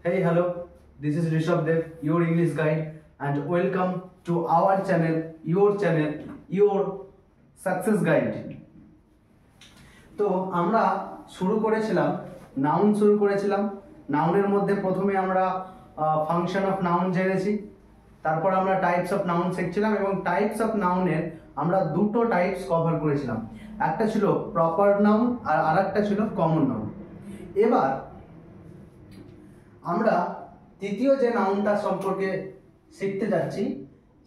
Hey, hello. This is Rishabh Dev, your English guide, and welcome to our channel, your success guide. তো আমরা শুরু করেছিলাম নাউনের মধ্যে প্রথমে আমরা ফাংশন অফ নাউন জেনেছি, তারপর আমরা টাইপস অফ নাউন শিখছিলাম এবং টাইপস অফ নাউনের আমরা দুটো টাইপস কভার করেছিলাম। একটা ছিল প্রপার নাউন আর আরেকটা ছিল কমন নাউন। এবার আমরা তৃতীয় যে নাউনটা সম্পর্কে শিখতে যাচ্ছি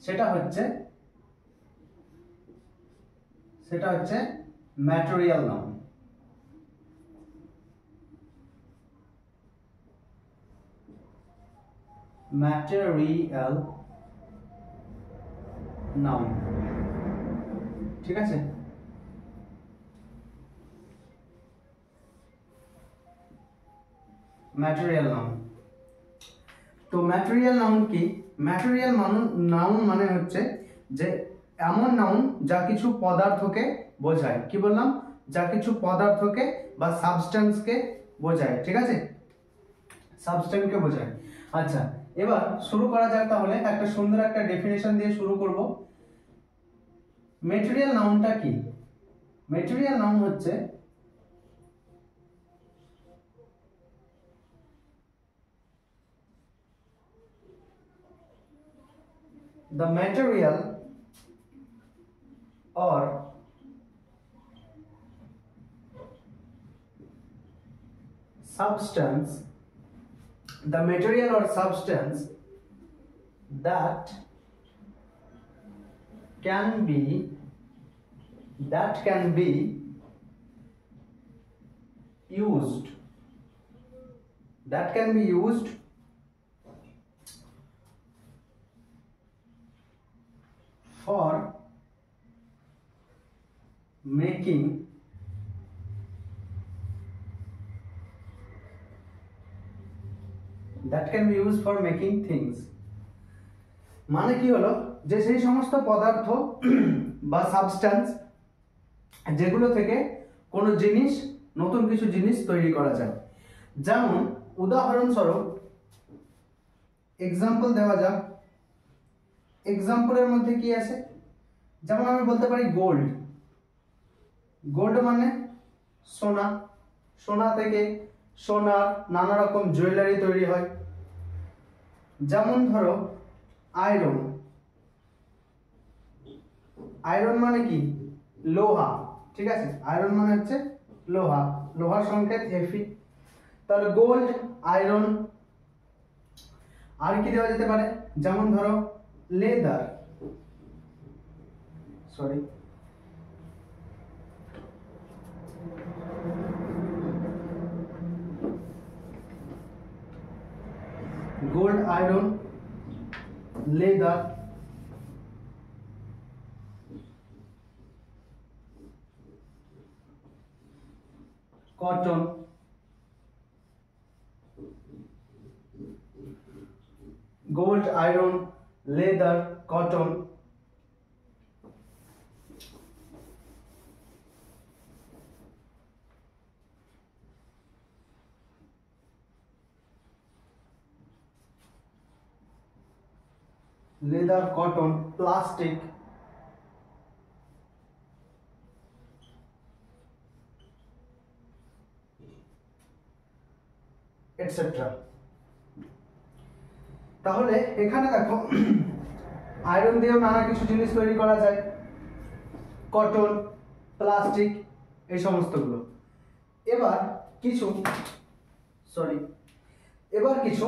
সেটা হচ্ছে ম্যাটেরিয়াল নাউন। ম্যাটেরিয়াল নাউন, ঠিক আছে? Material noun. তো ম্যাটেরিয়াল নাউন কি? ম্যাটেরিয়াল নাউন মানে হচ্ছে যে এমন নাউন যা কিছু পদার্থকে বোঝায়। কি বললাম? যা কিছু পদার্থকে বা সাবস্টেন্সকে বোঝায়, ঠিক আছে? সাবস্টেন্সকে বোঝায়। আচ্ছা, এবার শুরু করা যাক। তাহলে একটা সুন্দর একটা ডেফিনেশন দিয়ে শুরু করব। ম্যাটেরিয়াল নাউনটা কি? ম্যাটেরিয়াল নাউন হচ্ছে the material or substance that can be used for making things। মানে কি হলো? যে সেই সমস্ত পদার্থ বা সাবস্টেন্স যেগুলো থেকে কোনো জিনিস, নতুন কিছু জিনিস তৈরি করা যায়। যেমন উদাহরণস্বরূপ এক্সাম্পল দেওয়া যাক। এক্সাম্পলের মধ্যে কি আছে? যেমন আমি বলতে পারি গোল্ড। গোল্ড মানে সোনা। সোনা থেকে সোনার নানা রকম জুয়েলারি তৈরি হয়। যেমন ধরো আয়রন। আয়রন মানে কি? লোহা, ঠিক আছে? আয়রন মানে হচ্ছে লোহা, লোহার সংকেত Fe। তাহলে গোল্ড, আয়রন। আর কি দেওয়া যেতে পারে? যেমন ধরো leather, gold, iron, leather. Cotton, gold, iron, leather, cotton. Leather, cotton, plastic, etcetera. তাহলে এখানে দেখো আয়রন দিয়েও নানা কিছু জিনিস তৈরি করা যায়, কটন, প্লাস্টিক, এই সমস্তগুলো। এবার কিছু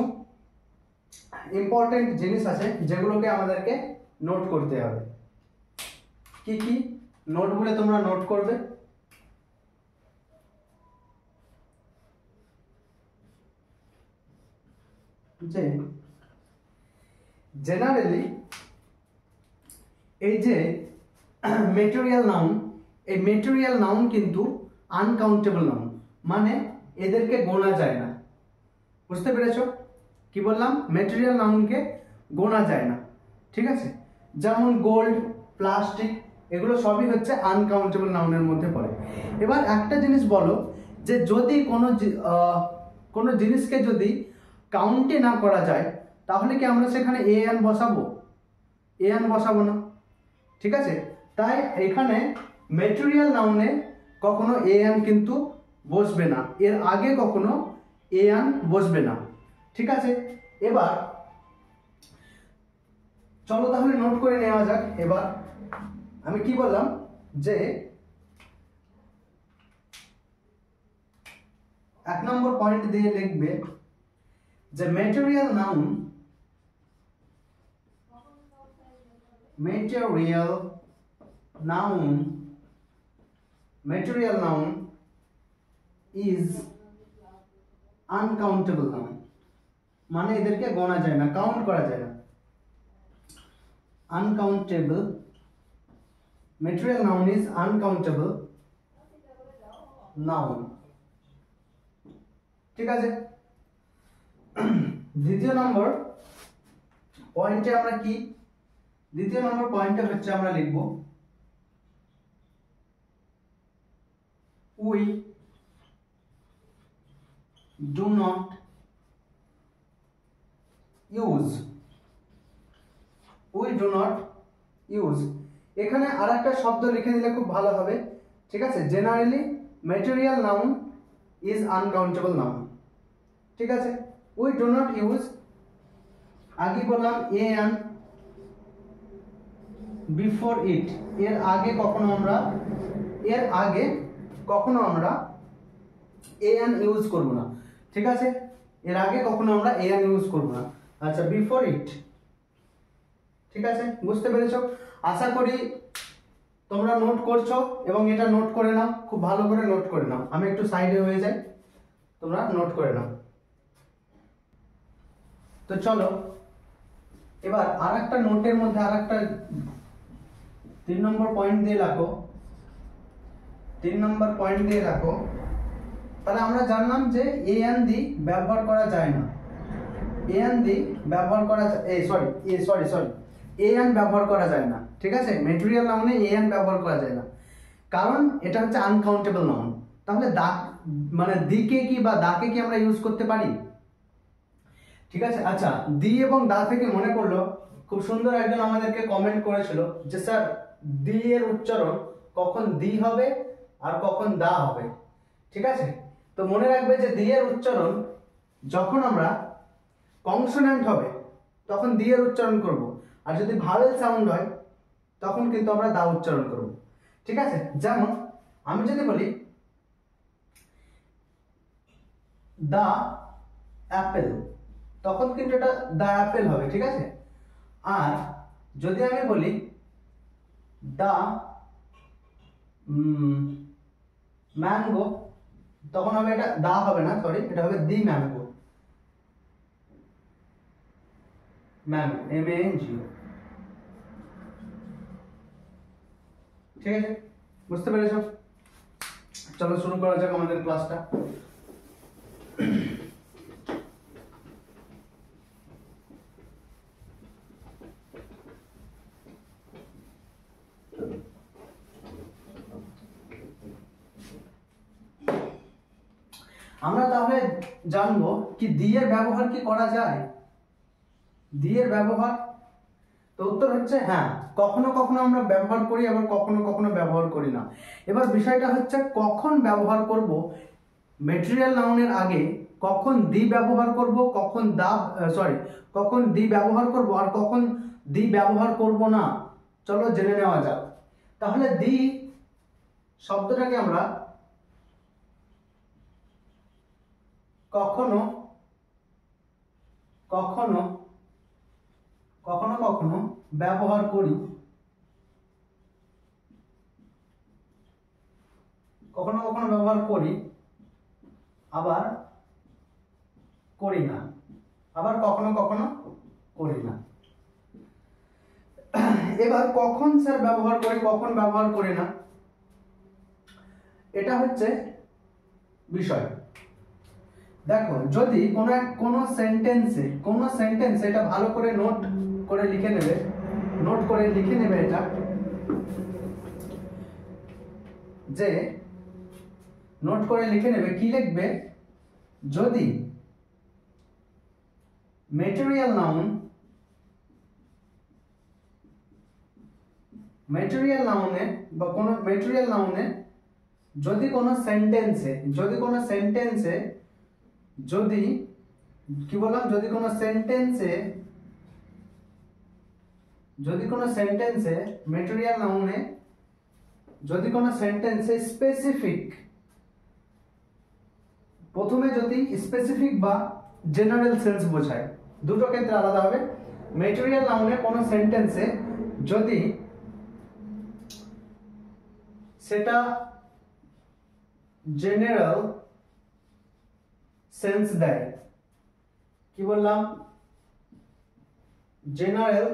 ইম্পর্টেন্ট জিনিস আছে যেগুলোকে আমাদেরকে নোট করতে হবে। কি কি নোটগুলো তোমরা নোট করবে? যে জেনারেলি এই যে ম্যাটেরিয়াল নাউন, এই ম্যাটেরিয়াল নাউন কিন্তু আনকাউন্টেবল নাউন, মানে এদেরকে গোনা যায় না। বুঝতে পেরেছো কি বললাম? ম্যাটেরিয়াল নাউনকে গোনা যায় না, ঠিক আছে? যেমন গোল্ড, প্লাস্টিক, এগুলো সবই হচ্ছে আনকাউন্টেবল নাউনের মধ্যে পড়ে। এবার একটা জিনিস বলো, যে যদি কোনো জিনিসকে যদি কাউন্টে না করা যায়, তাহলে কি আমরা সেখানে এ অ্যান বসাবো? এ অ্যান বসাবো না, ঠিক আছে? তাই এখানে ম্যাটেরিয়াল নাউনে কখনো এ অ্যান কিন্তু বসবে না, এর আগে কখনো এ অ্যান বসবে না, ঠিক আছে? এবার চলো তাহলে নোট করে নেওয়া যাক। এবার আমি কি বললাম যে 1 নম্বর পয়েন্ট দিয়ে লিখবে যে material noun is uncountable noun, মানে এদেরকে গোনা যায় না, কাউন্ট করা যায় না। Uncountable, material noun is uncountable noun, ঠিক আছে? দ্বিতীয় নম্বর পয়েন্টে আমরা কি, দ্বিতীয় নম্বর পয়েন্টে হচ্ছে আমরা লিখব we do not use, we do not use. এখানে আরেকটা শব্দ লিখে দিলে খুব ভালো হবে, ঠিক আছে? Generally material noun is uncountable noun, ঠিক আছে? উই ডু নট ইউজ, আগে বললাম এ অ্যান বিফোর ইট, এর আগে কখনো আমরা এ অ্যান ইউজ করব না, ঠিক আছে? এর আগে কখনো আমরা এ অ্যান ইউজ করব না। আচ্ছা, বিফোর ইট, ঠিক আছে? বুঝতে পেরেছো? আশা করি তোমরা নোট করছো এবং এটা নোট করে নাও, খুব ভালো করে নোট করে নাও। আমি একটু সাইডে হয়ে যাই, তোমরা নোট করে নাও। তো চলো এবার আরেকটা নোটের মধ্যে আরেকটা 3 নম্বর পয়েন্ট দিয়ে রাখো, 3 নম্বর পয়েন্ট দিয়ে রাখো। তাহলে আমরা জানলাম যে এ অ্যান দি ব্যবহার করা যায় না, এ অ্যান দি ব্যবহার করা এ অ্যান ব্যবহার করা যায় না, ঠিক আছে? ম্যাটেরিয়াল নাউনে এ অ্যান ব্যবহার করা যায় না, কারণ এটা হচ্ছে আনকাউন্টেবল নাউন। তাহলে দা মানে দিকে কি বা দাকে কি আমরা ইউজ করতে পারি? ঠিক আছে। আচ্ছা, দি এবং দা থেকে মনে পড়লো, খুব সুন্দর একজন আমাদেরকে কমেন্ট করেছিল যে স্যার দি এর উচ্চারণ কখন দি হবে আর কখন দা হবে, ঠিক আছে? তো মনে রাখবে যে দি এর উচ্চারণ যখন আমরা কনসোনেন্ট হবে তখন দি এর উচ্চারণ করব, আর যদি ভাওয়েল সাউন্ড হয় তখন কিন্তু আমরা দা উচ্চারণ করব, ঠিক আছে? যেমন আমি যদি বলি দা অ্যাপেল, তখন কিন্তু এটা দা অ্যাপেল হবে, ঠিক আছে? আর যদি আমি বলি দা ম্যাঙ্গো, তখন হবে এটা দা হবে না, সরি, এটা হবে দি ম্যাঙ্গো, ম্যাঙ্গো MANGO, ঠিক আছে? বুঝতে পেরেছো? চলো শুরু করা যাক আমাদের ক্লাসটা। আমরা তাহলে জানবো কি দি এর ব্যবহার কি করা যায়, দি এর ব্যবহার। তো উত্তর হচ্ছে হ্যাঁ, কখনো কখনো আমরা ব্যবহার করি, আবার কখনো কখনো ব্যবহার করি না। এবার বিষয়টা হচ্ছে কখন ব্যবহার করব ম্যাটেরিয়াল নাউনের আগে, কখন দি ব্যবহার করব, কখন কখন দি ব্যবহার করব আর কখন দি ব্যবহার করব না। চলো জেনে নেওয়া যাক। তাহলে দি শব্দটাকে আমরা কখনো কখনো কখনো কখনো ব্যবহার করি, কখনো কখনো ব্যবহার করি, আবার করি না, আবার কখনো কখনো করি না। এবার কখন স্যার ব্যবহার করি, কখন ব্যবহার করি না, এটা হচ্ছে বিষয়। দেখো, যদি কোনো সেন্টেন্সে এটা ভালো করে নোট করে লিখে নেবে এটা, যে নোট করে লিখে নেবে কি লিখবে, যদি ম্যাটেরিয়াল নাউন বা কোনো ম্যাটেরিয়াল নাউনে যদি কোনো সেন্টেন্সে যদি কি বললাম, যদি কোনো সেন্টেন্সে ম্যাটেরিয়াল নাউনে যদি কোনো সেন্টেন্সে স্পেসিফিক, প্রথমে যদি স্পেসিফিক বা জেনারেল সেন্স বোঝায়, দুটো ক্ষেত্রে আলাদা হবে। ম্যাটেরিয়াল নাউনে কোনো সেন্টেন্সে যদি সেটা জেনারেল সেন্স দেয়, কি বললাম, জেনারেল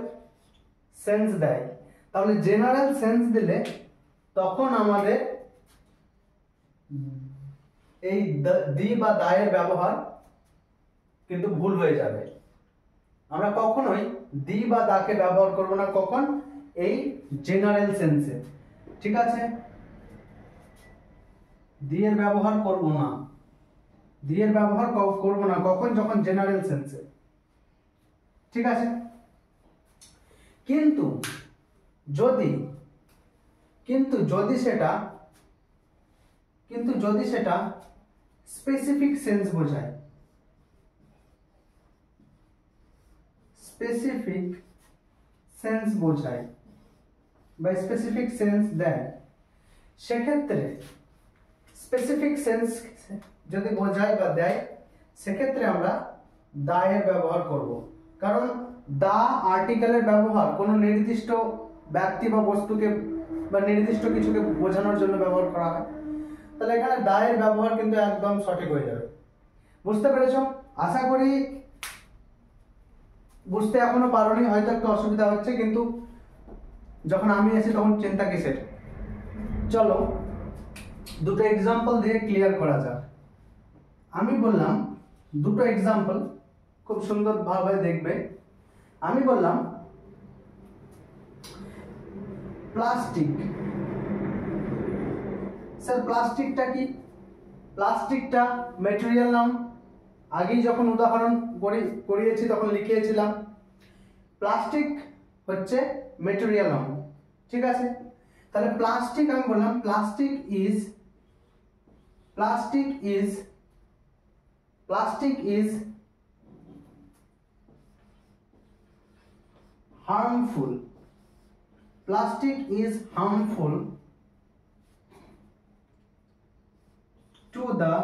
সেন্স দেয়, তাহলে জেনারেল সেন্স দিলে তখন আমাদের এই দি বা দায়ের ব্যবহার কিন্তু ভুল হয়ে যাবে। আমরা কখনোই দি বা দাকে ব্যবহার করব না, কখন, এই জেনারেল সেন্সে, ঠিক আছে। দি এর ব্যবহার করব না, কখন, যখন জেনারেল সেন্সে, ঠিক আছে। কিন্তু যদি সেটা স্পেসিফিক সেন্স বোঝায়, বা স্পেসিফিক সেন্স দেয়, সেক্ষেত্রে স্পেসিফিক সেন্স যদি বোঝায় বা দেয়, সেক্ষেত্রে আমরা দায়ের ব্যবহার করব। কারণ দা আর্টিকেলের ব্যবহার কোনো নির্দিষ্ট ব্যক্তি বা বস্তুকে বা নির্দিষ্ট কিছুকে বোঝানোর জন্য ব্যবহার করা হয়, তাহলে এখানে দায়ের ব্যবহার কিন্তু একদম সঠিক হয়ে যাবে। বুঝতে পেরেছো? আশা করি বুঝতে এখনো পারোনি, হয়তো একটু অসুবিধা হচ্ছে, কিন্তু যখন আমি এসে তখন চিন্তা কিসের। চলো দুটো এক্সাম্পল দিয়ে ক্লিয়ার করা যাক। আমি বললাম দুটো এক্সাম্পল, খুব সুন্দর ভাবে দেখবে। আমি বললাম প্লাস্টিক। স্যার প্লাস্টিকটা কি? প্লাস্টিকটা ম্যাটেরিয়াল নাউন। আগেই যখন উদাহরণ করিয়েছি তখন লিখিয়েছিলাম প্লাস্টিক হচ্ছে ম্যাটেরিয়াল নাউন, ঠিক আছে। তাহলে প্লাস্টিক আমি বললাম plastic is harmful. Plastic is harmful to the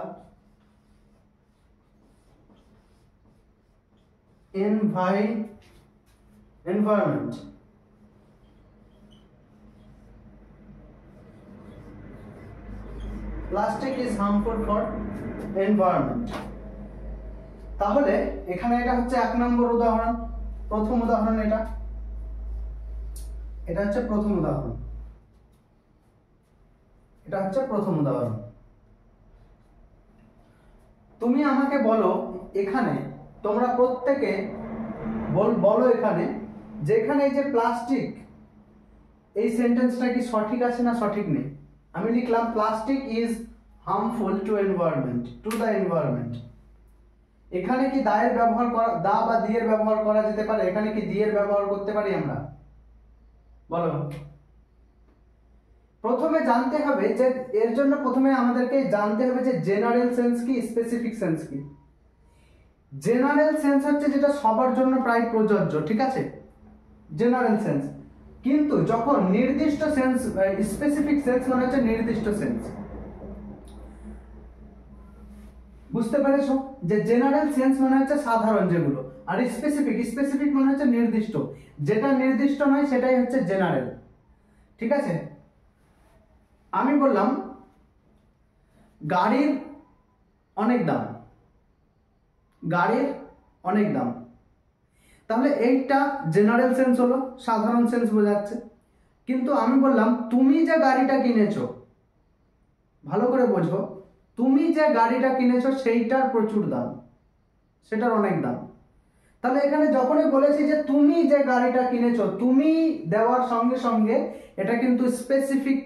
environment. Plastic is harmful for environment. তাহলে এখানে এটা হচ্ছে এক নম্বর উদাহরণ, প্রথম উদাহরণ। এটা হচ্ছে প্রথম উদাহরণ। তুমি আমাকে বলো, এখানে তোমরা প্রত্যেকে বলো এখানে যে এখানে এই যে প্লাস্টিক, এই সেন্টেন্সটা কি সঠিক আছে না সঠিক নেই। আমি লিখলাম plastic is harmful to the environment. এখানে কি দায়ের ব্যবহার করা, দা বা দিয়ের ব্যবহার করা যেতে পারে? এখানে কি দিয়ের ব্যবহার করতে পারি আমরা? বলো। প্রথমে জানতে হবে যে, এর জন্য প্রথমে আমাদেরকে জানতে হবে যে জেনারেল সেন্স কি, স্পেসিফিক সেন্স কি। জেনারেল সেন্স হচ্ছে যেটা সবার জন্য প্রায় প্রযোজ্য, ঠিক আছে, জেনারেল সেন্স। কিন্তু যখন নির্দিষ্ট সেন্স, স্পেসিফিক সেন্স মানে হচ্ছে নির্দিষ্ট সেন্স। বুঝতে পেরেছো যে জেনারেল সেন্স মানে হচ্ছে সাধারণ যেগুলো, আর স্পেসিফিক মানে হচ্ছে নির্দিষ্ট। যেটা নির্দিষ্ট নয় সেটাই হচ্ছে জেনারেল, ঠিক আছে। আমি বললাম গাড়ির অনেক দাম, তাহলে এইটা জেনারেল সেন্স হলো, সাধারণ সেন্স বোঝাচ্ছে। কিন্তু আমি বললাম তুমি যে গাড়িটা কিনেছো, ভালো করে বোঝো, তুমি যে গাড়িটা কিনেছো সেইটার প্রচুর দাম, সেটার অনেক দাম। তাহলে এখানে যখনই বলেছি যে তুমি যে গাড়িটা কিনেছো, তুমি দেওয়ার সঙ্গে সঙ্গে এটা কিন্তু স্পেসিফিক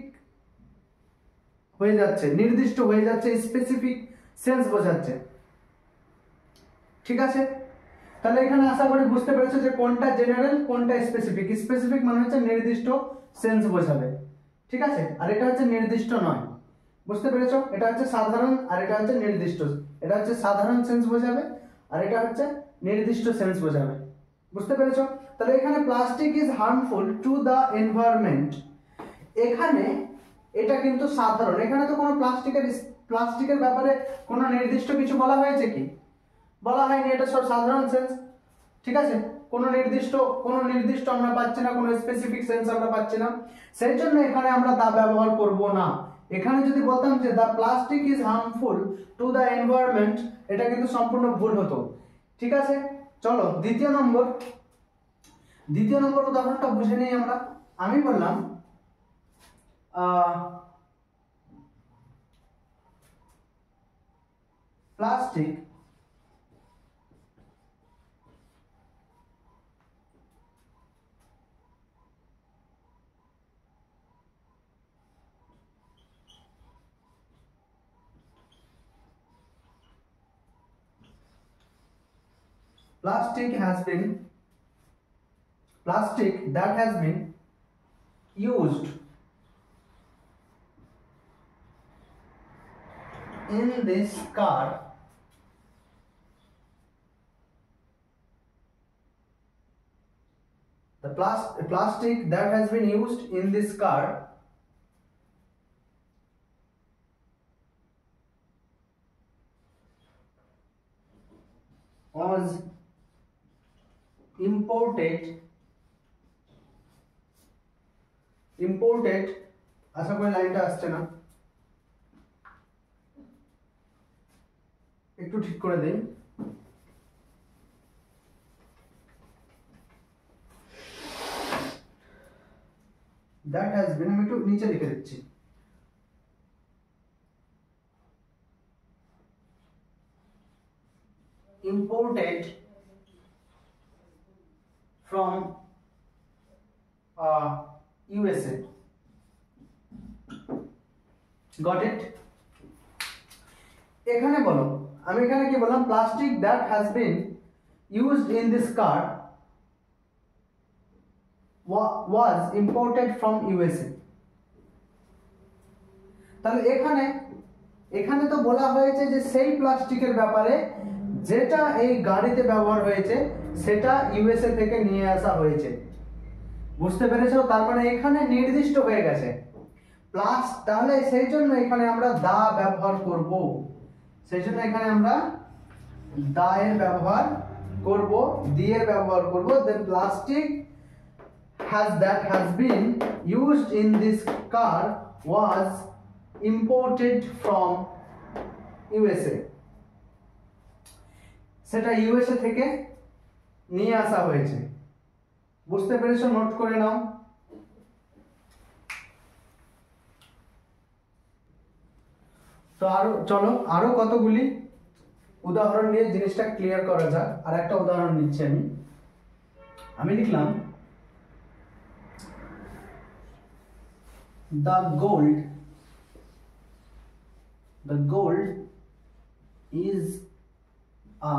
হয়ে যাচ্ছে, নির্দিষ্ট হয়ে যাচ্ছে, স্পেসিফিক সেন্স বোঝাচ্ছে, ঠিক আছে। তাহলে এখানে আশা করি বুঝতে পেরেছো যে কোনটা জেনারেল কোনটা স্পেসিফিক। স্পেসিফিক মানে হচ্ছে নির্দিষ্ট সেন্স বোঝাবে, ঠিক আছে, আর এটা হচ্ছে নির্দিষ্ট নয়। বুঝতে পেরেছো? এটা হচ্ছে সাধারণ আর এটা হচ্ছে নির্দিষ্ট। এটা হচ্ছে সাধারণ সেন্স বোঝাবে আর এটা হচ্ছে নির্দিষ্ট সেন্স বোঝাবে। বুঝতে পেরেছো? তাহলে এখানে plastic is harmful to the environment, এখানে এটা কিন্তু সাধারণ, এখানে তো কোনো প্লাস্টিকের ব্যাপারে কোনো নির্দিষ্ট কিছু বলা হয়েছে কি? বলা হয়নি, এটা সব সাধারণ সেন্স, ঠিক আছে। কোনো নির্দিষ্ট আমরা পাচ্ছি না, কোনো স্পেসিফিক সেন্স আমরা পাচ্ছি না, সেই জন্য এখানে আমরা দা ব্যবহার করব না। এখানে যদি বলতাম যে the plastic is harmful to the environment, এটা কিন্তু সম্পূর্ণ ভুল হতো, ঠিক আছে। চলো দ্বিতীয় নম্বর উদাহরণটা বুঝে নিই আমরা। আমি বললাম plastic plastic that has been used in this car plastic that has been used in this car was imported আশা করি লাইনটা আসছে না, একটু ঠিক করে দেই। that has been, আমি একটু নিচে লিখে দিচ্ছি, imported from USA. Got it? এখানে বলো, আমি এখানে কি বললাম, plastic that has been used in this car was imported from USA. তাহলে এখানে তো বলা হয়েছে যে সেই প্লাস্টিকের ব্যাপারে যেটা এই গাড়িতে ব্যবহার হয়েছে সেটা ইউএসএ থেকে নিয়ে আসা হয়েছে। বুঝতে পেরেছো? তার মানে এখানে নির্দিষ্ট হয়ে গেছে প্লাস, তাহলে সেই জন্য এখানে আমরা দা ব্যবহার করব, সেই জন্য এখানে আমরা দা এর ব্যবহার করব, দিয়ের ব্যবহার করব। the plastic that has been used in this car was imported from USA. সেটা ইউএসএ থেকে নিয়ে আসা হয়েছে। বুঝতে পেরেছো? নোট করে নাও। তো চলো আরো কতগুলি উদাহরণ নিয়ে জিনিসটা ক্লিয়ার করা যাক। আর একটা উদাহরণ নিচ্ছি আমি লিখলাম the gold is a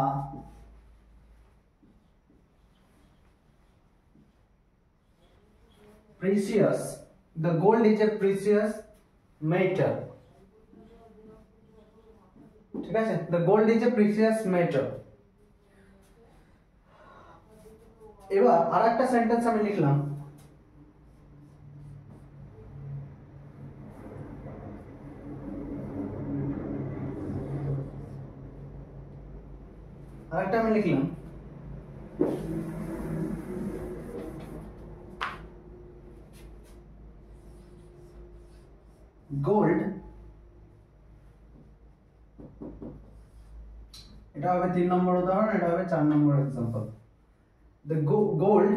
precious metal, ঠিক আছে। the gold is a precious metal। এবার আরেকটা সেন্টেন্স আমি লিখলাম গোল্ড, এটা হবে 3 নম্বর উদাহরণ, এটা হবে 4 নম্বর example. the gold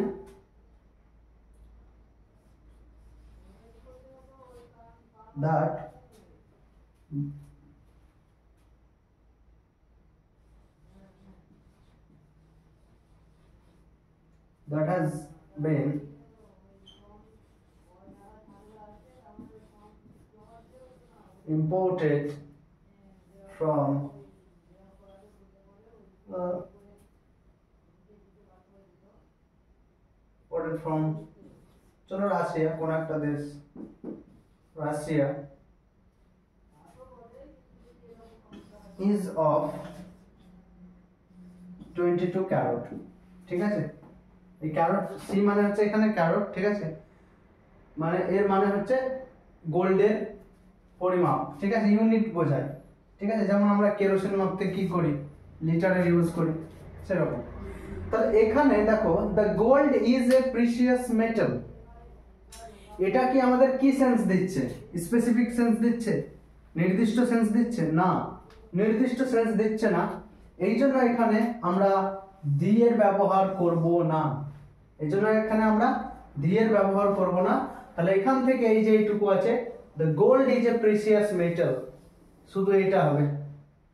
that has been imported from imported from, চলো রাশিয়া, কোন একটা দেশ, রাশিয়া, ইজ অফ 22 ক্যারট। ঠিক আছে, এই ক্যারট সি মানে হচ্ছে এখানে ক্যারট, ঠিক আছে, মানে এর মানে হচ্ছে গোল্ডের পরিমাপ, ঠিক আছে, ইউনিট বোঝায়, ঠিক আছে, যেমন আমরা কেরোসিন মাপতে কি করি, লিটারে ইউজ করি, সেরকম। তাহলে এখানে দেখো, the gold is a precious metal, এটা কি আমাদের কি সেন্স দিচ্ছে? স্পেসিফিক সেন্স দিচ্ছে? নির্দিষ্ট সেন্স দিচ্ছে? না, নির্দিষ্ট সেন্স দিচ্ছে না। এই জন্য এখানে আমরা দি এর ব্যবহার করব না, এই জন্য এখানে আমরা দি এর ব্যবহার করব না। তাহলে এখান থেকে এই যে এইটুকু আছে, the gold is a precious metal, শুধু এটা হবে,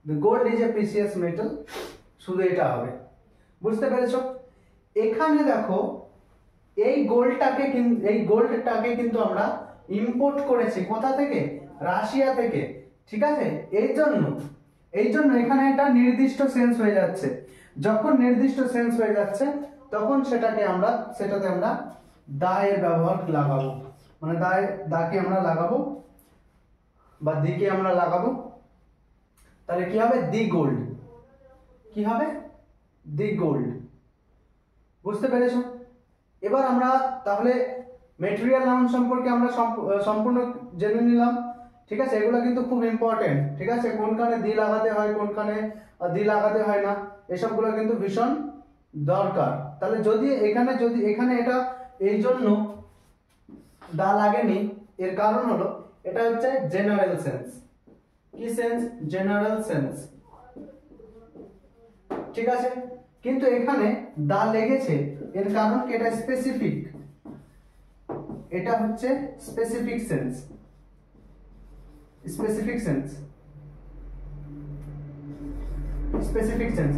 the gold is a precious metal, শুধু এটা হবে। বুঝতে পেরেছো? এখানে দেখো, এই গোল্ডটাকে কিন্তু আমরা ইম্পোর্ট করেছি কোথা থেকে? রাশিয়া থেকে, ঠিক আছে। এই জন্য এখানে এটা নির্দিষ্ট সেন্স হয়ে যাচ্ছে। যখন নির্দিষ্ট সেন্স হয়ে যাচ্ছে তখন সেটাতে আমরা দা এর ব্যবহার লাগাবো, মানে দাকে আমরা লাগাবো বা দিকে আমরা লাগাবো। তাহলে কি হবে? দি গোল্ড। কি হবে? দি গোল্ড। বুঝতে পেরেছো? এবার আমরা তাহলে ম্যাটেরিয়াল নাউন সম্পর্কে আমরা সম্পূর্ণ জেনে নিলাম, ঠিক আছে। এগুলো কিন্তু খুব ইম্পর্টেন্ট, ঠিক আছে, কোনখানে দি লাগাতে হয়, কোনখানে দি লাগাতে হয় না, এসবগুলো কিন্তু ভীষণ দরকার। তাহলে যদি এখানে এটা এই জন্য দা লাগেনি, এর কারণ হলো এটা হচ্ছে জেনারেল সেন্স। কি সেন্স? জেনারেল সেন্স, ঠিক আছে। কিন্তু এখানে দা লেগেছে, এর কারণ কি? এটা স্পেসিফিক, এটা হচ্ছে specific sense, specific sense, specific sense.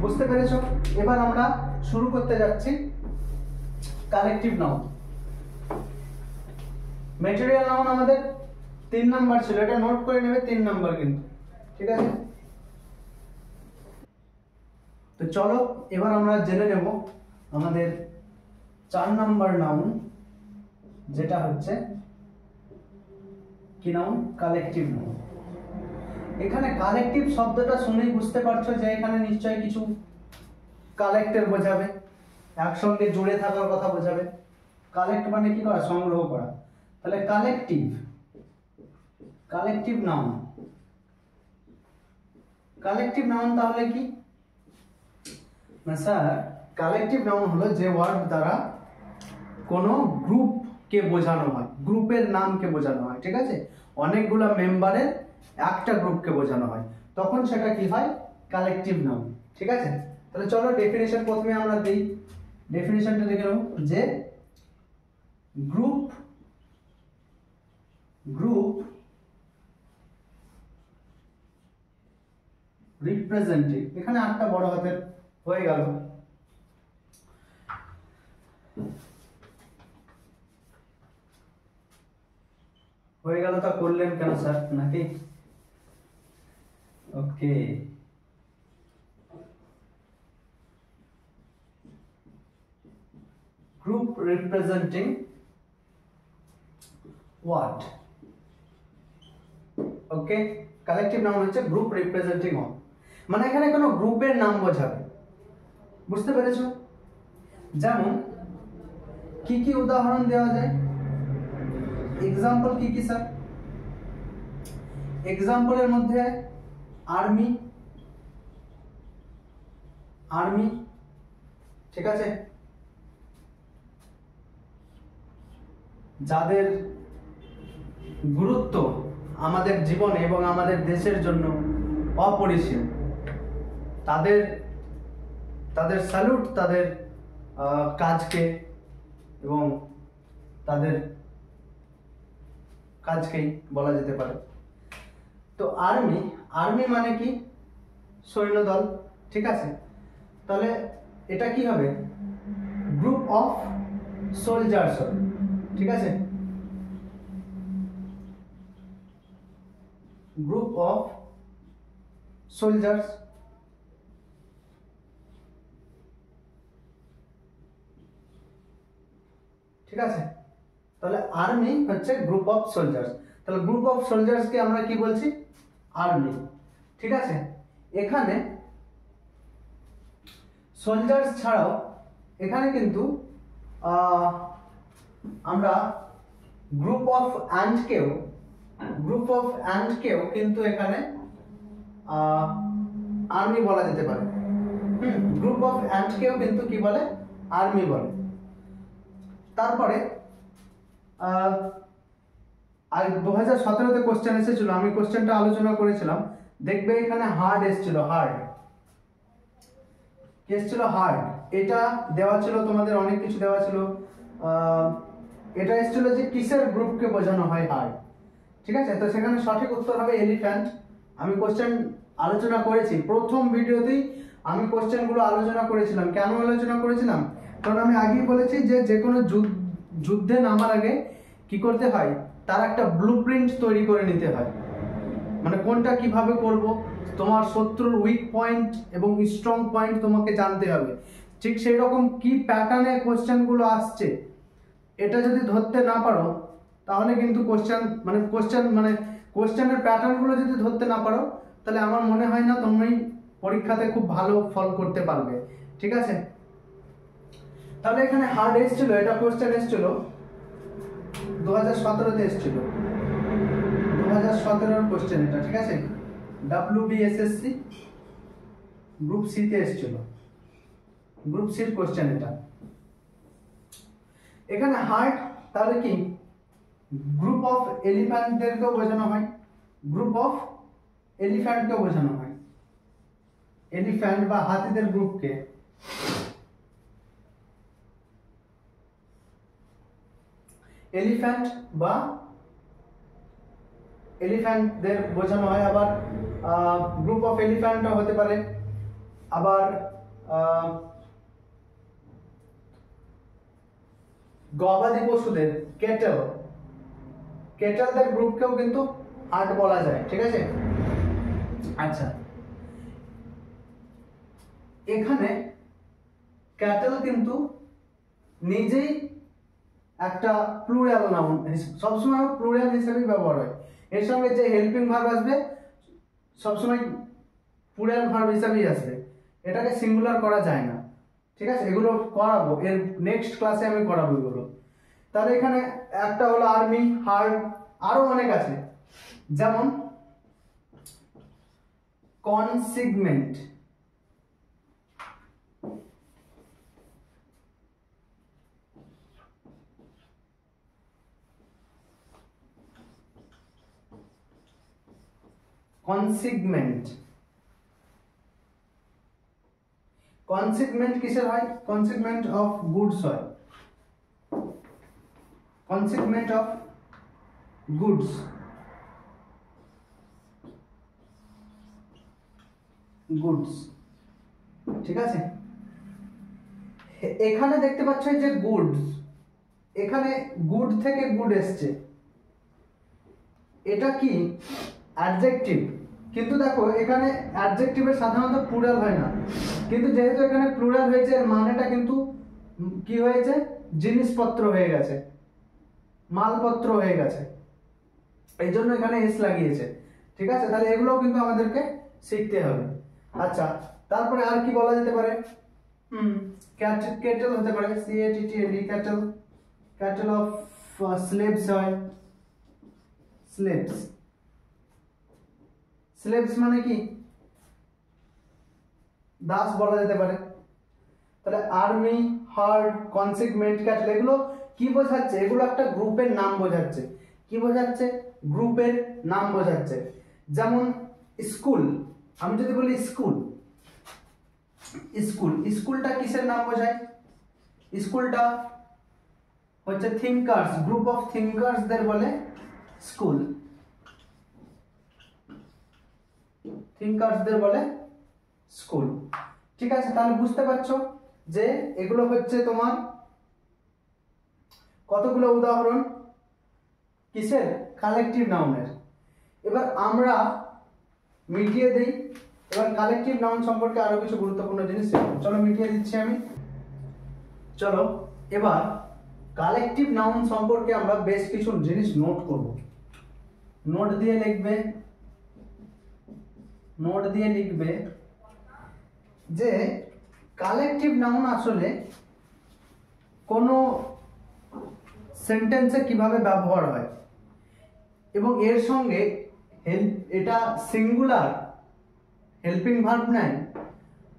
বুঝতে পেরেছো? এবার আমরা শুরু করতে যাচ্ছি কালেকটিভ নাউন। ম্যাটেরিয়াল নাউন আমাদের 3 নাম্বার ছিল, এটা নোট করে নেবে, 3 নাম্বার কিন্তু, ঠিক আছে। তো চলো এবার আমরা জেনে নেব আমাদের 4 নাম্বার নাউন, যেটা হচ্ছে কি নাউন? Collective noun. এখানে কালেকটিভ শব্দটা শুনেই বুঝতে পারছো যে এখানে নিশ্চয়ই কিছু কালেক্টের বোঝাবে, একসঙ্গে জুড়ে থাকার কথা বোঝাবে। কালেক্ট মানে কি করা? সংগ্রহ করা। তাহলে কালেকটিভ নাউন, কালেকটিভ নাউন তাহলে কি না স্যার? কালেকটিভ নাউন হলো যে ওয়ার্ড দ্বারা কোনো গ্রুপকে বোঝানো হয়, গ্রুপের নামকে বোঝানো হয়, ঠিক আছে, অনেকগুলো মেম্বারের একটা গ্রুপকে বোঝানো হয়, তখন সেটা কি হয়? কালেকটিভ নাউন, ঠিক আছে। তাহলে চলো ডেফিনেশন প্রথমে আমরা দিই, ডেফিনেশনটা দেখে নেব যে গ্রুপ রিপ্রেজেন্টিং, এখানে 8টা বড় হাতের হয়ে গেল, তা করলেন কেন স্যার নাকি? Okay, group representing what? Okay, collective noun হচ্ছে গ্রুপ রিপ্রেজেন্টিং হোয়াট, মানে এখানে কোনো গ্রুপের নাম বোঝাবে। বুঝতে পেরেছো? যেমন কি কি উদাহরণ দেওয়া যায়? এক্সাম্পল কি কি স্যার? এক্সাম্পলের মধ্যে আর্মি, ঠিক আছে, যাদের গুরুত্ব আমাদের জীবনে এবং আমাদের দেশের জন্য অপরিসীম, তাদের স্যালুট, তাদের কাজকে এবং তাদের কাজকেই বলা যেতে পারে। তো আর্মি মানে কি? সৈন্যদল, ঠিক আছে। তাহলে এটা কি হবে? গ্রুপ অফ সোলজার্স, ঠিক আছে, গ্রুপ অফ সোলজার্স। ঠিক আছে। তাহলে আর্মি হচ্ছে গ্রুপ অফ সোলজার্স, তাহলে গ্রুপ অফ সোলজার্সকে আমরা কি বলছি? আর্মি। ঠিক আছে, এখানে সোলজার্স ছাড়াও এখানে কিন্তু আমরা গ্রুপ অফ অ্যান্ডকেও কিন্তু এখানে আর্মি বলা যেতে পারে। গ্রুপ অফ অ্যান্ডকেও কিন্তু কি বলে? আর্মি বলে। তারপরে আর 2017-তে কোশ্চেন এসেছিল, আমি কোশ্চেনটা আলোচনা করেছিলাম, দেখবে এখানে হার্ড এসেছিল, হার্ড এটা দেওয়া ছিল, তোমাদের অনেক কিছু দেওয়া ছিল। এটা এসেছিল যে কিসের গ্রুপকে বোঝানো হয় হার্ড। ঠিক আছে, তো সেখানে সঠিক উত্তর হবে এলিফ্যান্ট। আমি কোশ্চেন আলোচনা করেছি প্রথম ভিডিওতেই, আমি কোশ্চেনগুলো আলোচনা করেছিলাম। কেন আলোচনা করেছিলাম? কারণ আমি আগেই বলেছি যে কোনো যুদ্ধে নামার আগে কি করতে হয়, তার একটা ব্লুপ্রিন্ট তৈরি করে নিতে হয়, মানে কোনটা কিভাবে করব, তোমার শত্রুর উইক পয়েন্ট এবং স্ট্রং পয়েন্ট তোমাকে জানতে হবে। ঠিক সেই রকম কি প্যাটার্নে কোশ্চেনগুলো আসছে, এটা যদি ধরতে না পারো তাহলে কিন্তু কোশ্চেনের প্যাটার্নগুলো যদি ধরতে না পারো, তাহলে আমার মনে হয় না তুমি পরীক্ষাতে খুব ভালো ফল করতে পারবে। ঠিক আছে, তাহলে এখানে হার্ড এসেছিল, এটা কোশ্চেন এসেছিল 2017-তে এসেছিল, 2017-এর কোশ্চেন এটা। ঠিক আছে, WBSSC গ্রুপ সি-তে এসেছিল, গ্রুপ সির কোশ্চেন এটা। এখানে হার্ড তাহলে কি? গ্রুপ অফ এলিফ্যান্টদেরকেও বোঝানো হয়, গ্রুপ অফ এলিফ্যান্টকেও বোঝানো হয়, এলিফ্যান্ট বা হাতিদের গ্রুপকে। এলিফ্যান্টদের বোঝানো হয়। আবার গ্রুপ অফ এলিফ্যান্টও হতে পারে, আবার গবাদি পশুদের ক্যাটেলদের গ্রুপকেও কিন্তু হার্ড বলা যায়। ঠিক আছে, আচ্ছা, এখানে ক্যাটেল কিন্তু নিজেই একটা প্লুরাল নাউন, সবসময় প্লুরাল হিসেবেই ব্যবহার হয়। এর সঙ্গে যে হেল্পিং ভার্ব আসবে সবসময় প্লুরাল ভার্ব হিসেবেই আসবে, এটাকে সিঙ্গুলার করা যায় না। ঠিক আছে, এগুলো করাবো, এর নেক্সট ক্লাসে আমি করাবো এগুলো। তাহলে এখানে একটা হলো আর্মি, হার্ড, আরো অনেক আছে, যেমন কনসিগমেন্ট। কনসিগমেন্ট কিসের হয়? কনসিগমেন্ট অফ গুডস হয়, কনসিগমেন্ট অফ গুডস। ঠিক আছে, এখানে দেখতে পাচ্ছ যে গুডস, এখানে গুড থেকে গুড এসছে, এটা কি? অ্যাডজেক্টিভ। কিন্তু দেখো এখানে অ্যাডজেক্টিভের সাধারণত প্লুরাল হয় না, কিন্তু যেহেতু এখানে প্লুরাল হয়েছে, এর মানেটা কিন্তু কি হয়েছে? জিনিসপত্র হয়ে গেছে, মালপত্র হয়ে গেছে, এই জন্য এখানে এস লাগিয়েছে। ঠিক আছে, তাহলে এগুলোও কিন্তু আমাদেরকে শিখতে হবে। আচ্ছা, তারপরে আর কি বলা যেতে পারে? ক্যাটেল হতে পারে, CATTLE, ক্যাটেল অফ স্লেভস হয়, স্লেভস মানে কি? দাস বলা যেতে পারে। তাহলে আর্মি, হার্ড, কনসিগমেন্ট, ক্যাটেল, এগুলো কি বোঝাচ্ছে? এগুলো একটা গ্রুপের নাম বোঝাচ্ছে। কি বোঝাচ্ছে? গ্রুপের নাম বোঝাচ্ছে। যেমন স্কুল, আমি যদি বলি স্কুলটা কিসের নাম বোঝায়? স্কুলটা হচ্ছে থিঙ্কার্স, গ্রুপ অফ থিঙ্কার্সদের বলে স্কুল, থিঙ্কার্সদের বলে স্কুল। ঠিক আছে, তাহলে বুঝতে পারছো যে এগুলো হচ্ছে তোমার কতগুলো উদাহরণ কিসের? কালেকটিভ নাউনের। এবার আমরা মিটিয়ে দেই, এবার কালেকটিভ নাউন সম্পর্কে আরো কিছু গুরুত্বপূর্ণ জিনিস চলো মিটিয়ে দিচ্ছি আমি। চলো এবার কালেকটিভ নাউন সম্পর্কে আমরা বেশ কিছু জিনিস নোট করব। নোট দিয়ে লিখবে যে কালেকটিভ নাউন আসলে কোনো সেন্টেন্সে কিভাবে ব্যবহার হয় এবং এর সঙ্গে এটা সিঙ্গুলার হেল্পিং ভার্ব নেয়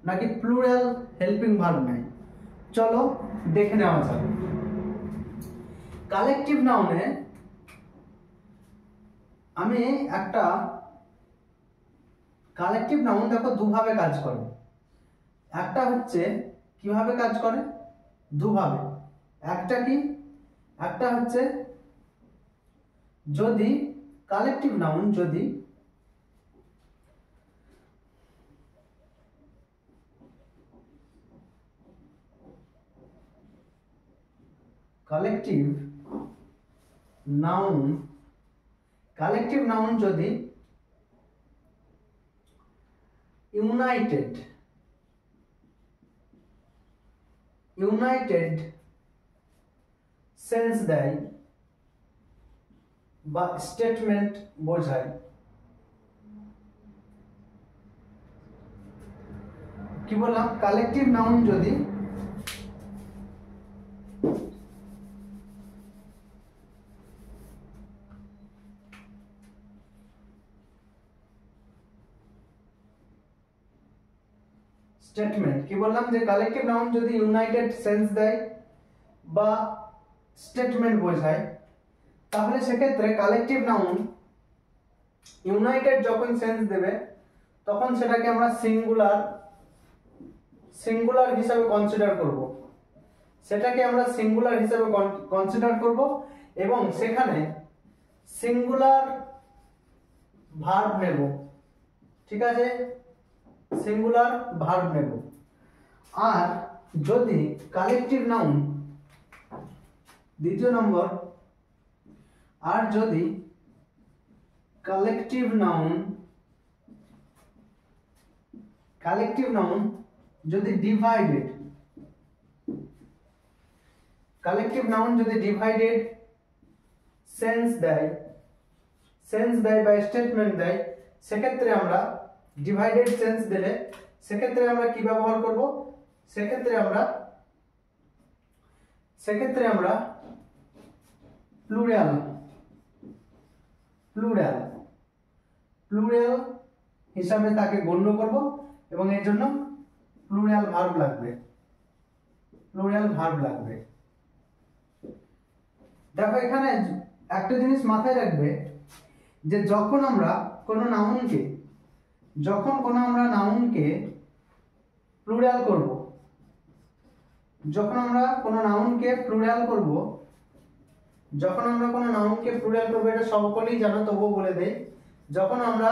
নাকি প্লুরাল হেল্পিং ভার্ব নেয়, চলো দেখে নেওয়া যাক। কালেকটিভ নাউনে আমি একটা কালেকটিভ নাউন দেখো দুভাবে কাজ করে। একটা হচ্ছে কিভাবে কাজ করে, দুভাবে। একটা কি, একটা হচ্ছে যদি কালেকটিভ নাউন যদি কালেকটিভ নাউন যদি ইউনাইটেড সেন্স দেয় বা স্টেটমেন্ট বোঝায়। কি বললাম, কালেকটিভ নাউন যদি স্টেটমেন্ট, কি বললাম যে কালেকটিভ নাউন যদি ইউনাইটেড সেন্স দেয় বা স্টেটমেন্ট বোঝায়, তাহলে সেক্ষেত্রে কালেকটিভ নাউন ইউনাইটেড যখন সেন্স দেবে তখন সেটাকে আমরা সিঙ্গুলার হিসাবে কনসিডার করব। সেটাকে আমরা সিঙ্গুলার হিসাবে কনসিডার করব এবং সেখানে সিঙ্গুলার ভার্ব নেব। ঠিক আছে, সিঙ্গুলার ভার্ব নেব। আর যদি কালেকটিভ নাউন, দ্বিতীয় নম্বর, আর যদি কালেকটিভ নাউন যদি ডিভাইডেড, সেন্স দেয় বা স্টেটমেন্ট দেয়, সেক্ষেত্রে আমরা ডিভাইডেড সেন্স দিলে সেক্ষেত্রে আমরা কি ব্যবহার করব, সেক্ষেত্রে আমরা প্লুরাল হিসাবে তাকে গণ্য করব এবং এর জন্য প্লুরাল ভার্ব লাগবে। দেখো এখানে একটা জিনিস মাথায় রাখবে যে যখন আমরা কোনো নাউনকে প্লুরাল করব, এটা সকলেই জানো, তবুও বলে দেই, যখন আমরা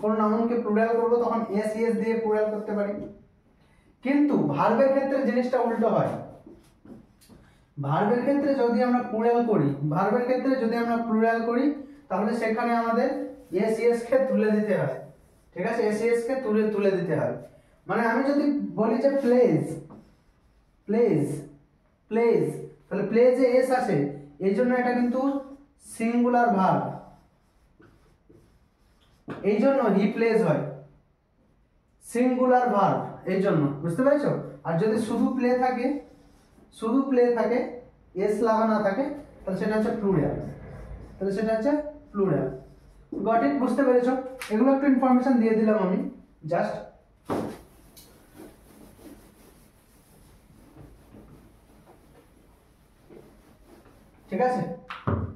কোনো নাউনকে প্লুরাল করব তখন এস দিয়ে প্লুরাল করতে পারি। কিন্তু ভার্বের ক্ষেত্রে জিনিসটা উল্টো হয়। ভার্বের ক্ষেত্রে যদি আমরা প্লুরাল করি তাহলে সেখানে আমাদের এস কে তুলে দিতে হয়। ঠিক আছে, এস কে তুলে দিতে হয়। মানে আমি যদি বলি যে প্লেজ, তাহলে প্লেজে এস আছে, এই জন্য এটা কিন্তু সিঙ্গুলার ভার্ব, এই জন্য হি প্লেজ হয়, সিঙ্গুলার ভার্ব, এই জন্য, বুঝতে পেরেছো? আর যদি শুধু প্লে থাকে এস লাগা না থাকে তাহলে সেটা হচ্ছে প্লুরাল। Got it? বুঝতে পেরেছো? এগুলো একটু ইনফরমেশন দিয়ে দিলাম আমি জাস্ট। ঠিক আছে,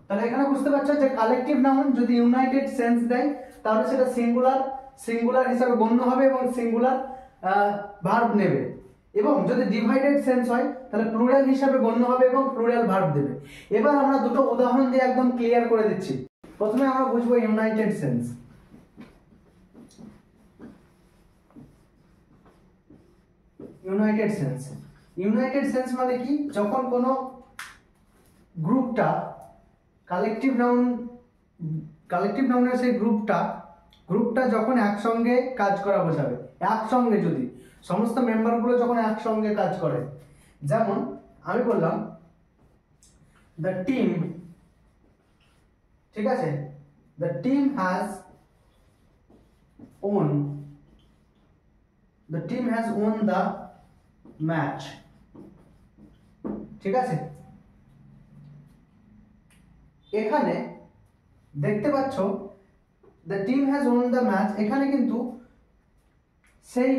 তাহলে এখানে বুঝতে পারছো যে কালেকটিভ নাউন যদি ইউনাইটেড সেন্স দেয় তাহলে সেটা সিঙ্গুলার হিসাবে গণ্য হবে এবং সিঙ্গুলার ভার্ব নেবে, এবং যদি ডিভাইডেড সেন্স হয় তাহলে প্লুরাল হিসাবে গণ্য হবে এবং প্লুরাল ভার্ব দেবে। এবার আমরা দুটো উদাহরণ দিয়ে একদম ক্লিয়ার করে দিচ্ছি। প্রথমে আমরা বুঝবো ইউনাইটেড সেন্স। ইউনাইটেড সেন্স মানে কি? যখন কোনো গ্রুপটা কালেকটিভ নাউনের সেই গ্রুপটা যখন একসঙ্গে কাজ করা বোঝাবে, একসঙ্গে যদি সমস্ত মেম্বারগুলো যখন একসঙ্গে কাজ করে। যেমন আমি বললাম দ্য টিম, ঠিক আছে, the team has won, the team has won the match, ঠিক আছে। এখানে দেখতে পাচ্ছ the team has won the match, এখানে কিন্তু সেই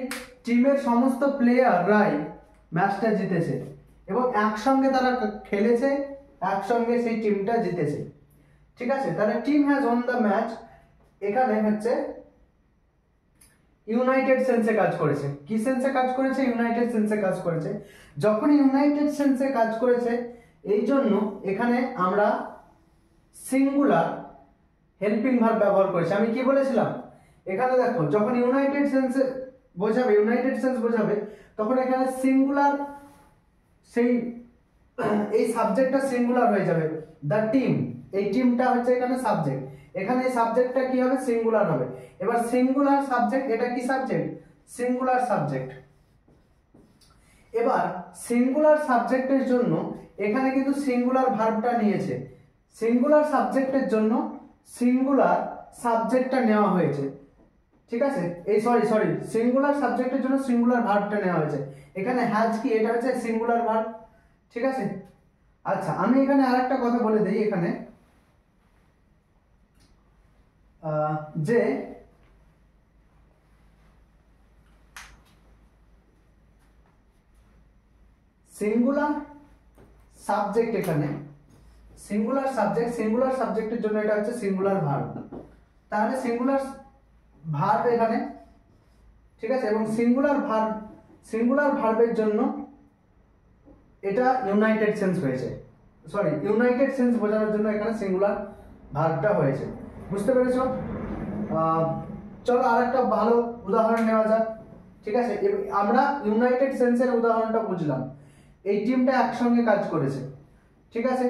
টিমের সমস্ত প্লেয়াররাই ম্যাচটা জিতেছে এবং একসঙ্গে তারা খেলেছে, একসঙ্গে সেই টিমটা জিতেছে, ঠিক আছে। তাহলে team has won the match এখানে হচ্ছে ইউনাইটেড সেন্সে কাজ করেছে। কি সেন্সে কাজ করেছে? ইউনাইটেড সেন্সে কাজ করেছে। যখন ইউনাইটেড সেন্সে কাজ করেছে এই জন্য এখানে আমরা সিঙ্গুলার হেল্পিং ভার্ব ব্যবহার করেছি। আমি কি বলেছিলাম? এখানে দেখো যখন ইউনাইটেড সেন্সে বোঝাবে, ইউনাইটেড সেন্স বোঝাবে, তখন এখানে সিঙ্গুলার, সেই এই সাবজেক্টটা সিঙ্গুলার হয়ে যাবে। দ্য টিম, এই টিমটা হচ্ছে এখানে সাবজেক্ট, এখানে এই সাবজেক্টটা কি হবে? সিঙ্গুলার হবে। এবার সিঙ্গুলার সাবজেক্ট, এটা কি সাবজেক্ট? Singular subject. এবার সিঙ্গুলার সাবজেক্টের জন্য এখানে কিন্তু সিঙ্গুলার ভার্বটা নিয়েছে, সিঙ্গুলার সাবজেক্টের জন্য সিঙ্গুলার সাবজেক্টটা নেওয়া হয়েছে, ঠিক আছে। এই সরি সিঙ্গুলার সাবজেক্টের জন্য সিঙ্গুলার ভার্বটা নেওয়া হয়েছে। এখানে হ্যাজ কি, এটা হচ্ছে সিঙ্গুলার ভার্ব, ঠিক আছে। আচ্ছা, আমি এখানে আরেকটা কথা বলে দিই এখানে, যে সিঙ্গুলার সাবজেক্ট, এখানে সিঙ্গুলার সাবজেক্ট, সিঙ্গুলার সাবজেক্টের জন্য এটা হচ্ছে সিঙ্গুলার ভার্ব। তাহলে সিঙ্গুলার ভার্ব এখানে, ঠিক আছে, এবং সিঙ্গুলার ভার্বের জন্য এটা ইউনাইটেড সেন্স হয়েছে, সরি ইউনাইটেড সেন্স বোঝানোর জন্য এখানে সিঙ্গুলার ভার্বটা হয়েছে। বুঝতে পেরেছো? চলো আরেকটা ভালো উদাহরণ নেওয়া যাক, ঠিক আছে। আমরা ইউনাইটেড সেন্সের উদাহরণটা বুঝলাম, এই টিমটা একসঙ্গে কাজ করেছে, ঠিক আছে।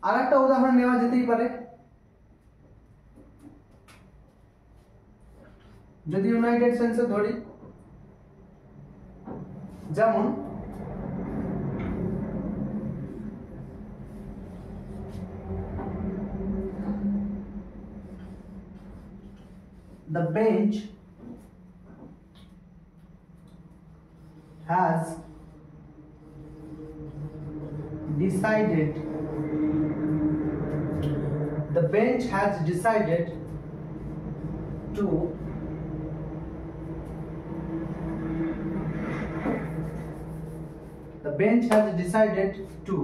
আরেকটা উদাহরণ নেওয়া যেতেই পারে, যদি ইউনাইটেড সেন্সে ধরি, যেমন the bench has decided, the bench has decided to the bench has decided to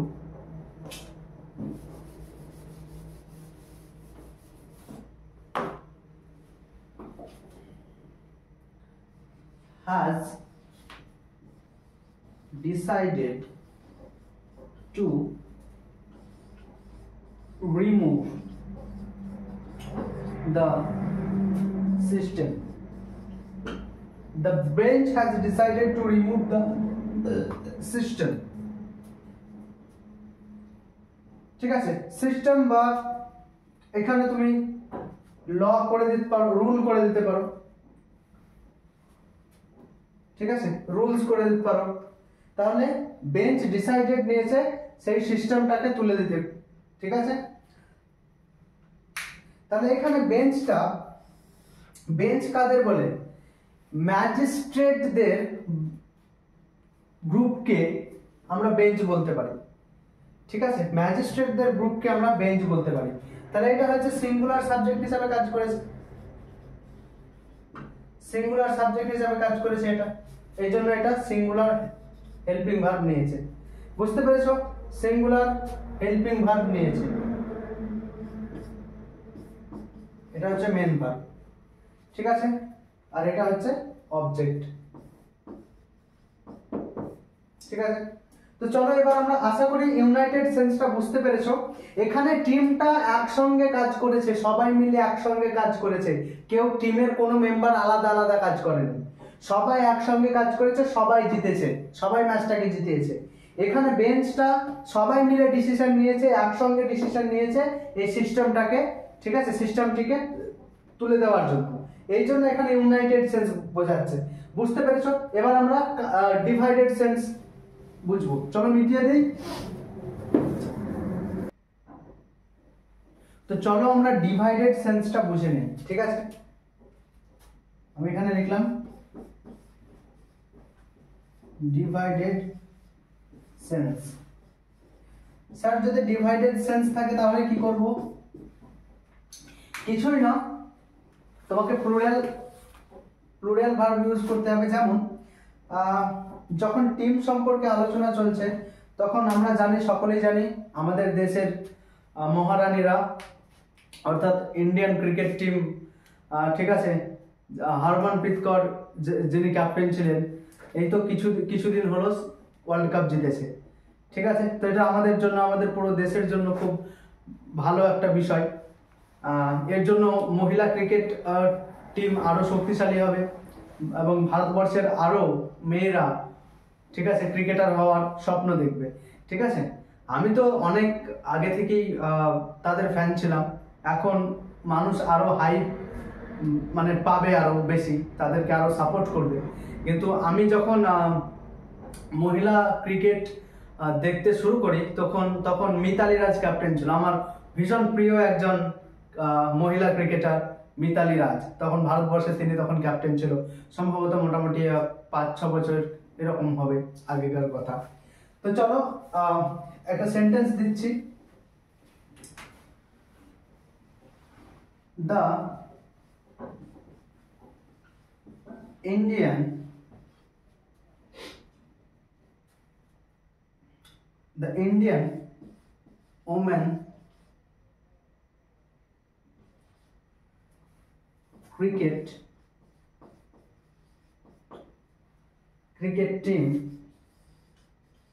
has decided to remove the system. The bench has decided to remove the system, ঠিক আছে। সিস্টেম বা এখানে তুমি ল করে দিতে পারো, রুল করে দিতে পারো, ঠিক আছে, রুলস করে দিতে পারো। তাহলে বেঞ্চ ডিসাইডেড নিয়েছে সেই সিস্টেমটাকে তুলে দিতে, ঠিক আছে। তাহলে এখানে বেঞ্চ কাদের বলে? ম্যাজিস্ট্রেটদের গ্রুপকে আমরা বেঞ্চ বলতে পারি, ঠিক আছে। ম্যাজিস্ট্রেটদের গ্রুপকে আমরা বেঞ্চ বলতে পারি। তাহলে এটা হচ্ছে সিঙ্গুলার সাবজেক্ট হিসেবে কাজ করেছে, সিঙ্গুলার সাবজেক্ট হিসেবে কাজ করেছে এটা, এই জন্য এটা সিঙ্গুলার হেল্পিং ভার্ব নিয়েছে। বুঝতে পেরেছো? সিঙ্গুলার হেল্পিং ভার্ব নিয়েছে, এটা হচ্ছে মেন ভার্ব, ঠিক আছে, আর এটা হচ্ছে অবজেক্ট, ঠিক আছে। তো চলো এবার আমরা আশা করি ইউনাইটেড সেন্সটা বুঝতে পেরেছো। এখানে টিমটা একসঙ্গে কাজ করেছে, সবাই মিলে একসঙ্গে কাজ করেছে, কেউ টিমের কোনো মেম্বার আলাদা আলাদা কাজ করেনি, সবাই একসঙ্গে কাজ করেছে, সবাই জিতেছে, সবাই ম্যাচটাকে জিতিয়েছে। এখানে বেঞ্চটা সবাই মিলে ডিসিশন নিয়েছে, একসঙ্গে ডিসিশন নিয়েছে এই সিস্টেমটাকে, ঠিক আছে, সিস্টেমটিকে তুলে দেওয়ার জন্য, এই জন্য এখানে ইউনাইটেড সেন্স বোঝাচ্ছে। বুঝতে পেরেছো? এবার আমরা ডিভাইডেড সেন্স বুঝবো। চলো মিটিয়ে দিই। তো চলো আমরা ডিভাইডেড সেন্সটা বুঝে নিই, ঠিক আছে। আমি এখানে লিখলাম ডিভাইডেড সেন্স। স্যার যদি ডিভাইডেড সেন্স থাকে তাহলে কি করব? কিছুই না, তোমাকে প্লুরাল ভার্ব ইউজ করতে হবে। যেমন যখন টিম সম্পর্কে আলোচনা চলছে তখন আমরা জানি, সকলেই জানি, আমাদের দেশের মহারানীরা অর্থাৎ ইন্ডিয়ান ক্রিকেট টিম, ঠিক আছে, হরমনপ্রীত কৌর যিনি ক্যাপ্টেন ছিলেন, এই তো কিছুদিন হলো ওয়ার্ল্ড কাপ জিতেছে, ঠিক আছে। তো এটা আমাদের জন্য, আমাদের পুরো দেশের জন্য খুব ভালো একটা বিষয়। এর জন্য মহিলা ক্রিকেট টিম আরো শক্তিশালী হবে এবং ভারতবর্ষের আরো মেয়েরা, ঠিক আছে, ক্রিকেটার হওয়ার স্বপ্ন দেখবে, ঠিক আছে। আমি তো অনেক আগে থেকেই তাদের ফ্যান ছিলাম। এখন মানুষ আরো হাই মানে পাবে, আরো বেশি তাদেরকে আরো সাপোর্ট করবে। কিন্তু আমি যখন মহিলা ক্রিকেট দেখতে শুরু করি তখন মিতালি রাজ ক্যাপ্টেন ছিল। আমার ভীষণ প্রিয় একজন মহিলা ক্রিকেটার মিতালি রাজ, তখন ভারতবর্ষে তিনি তখন ক্যাপ্টেন ছিল। সম্ভবত মোটামুটি 5-6 বছর এরকম হবে আগেকার কথা। তো চলো একটা সেন্টেন্স দিচ্ছি। The Indian women cricket team were celebrating the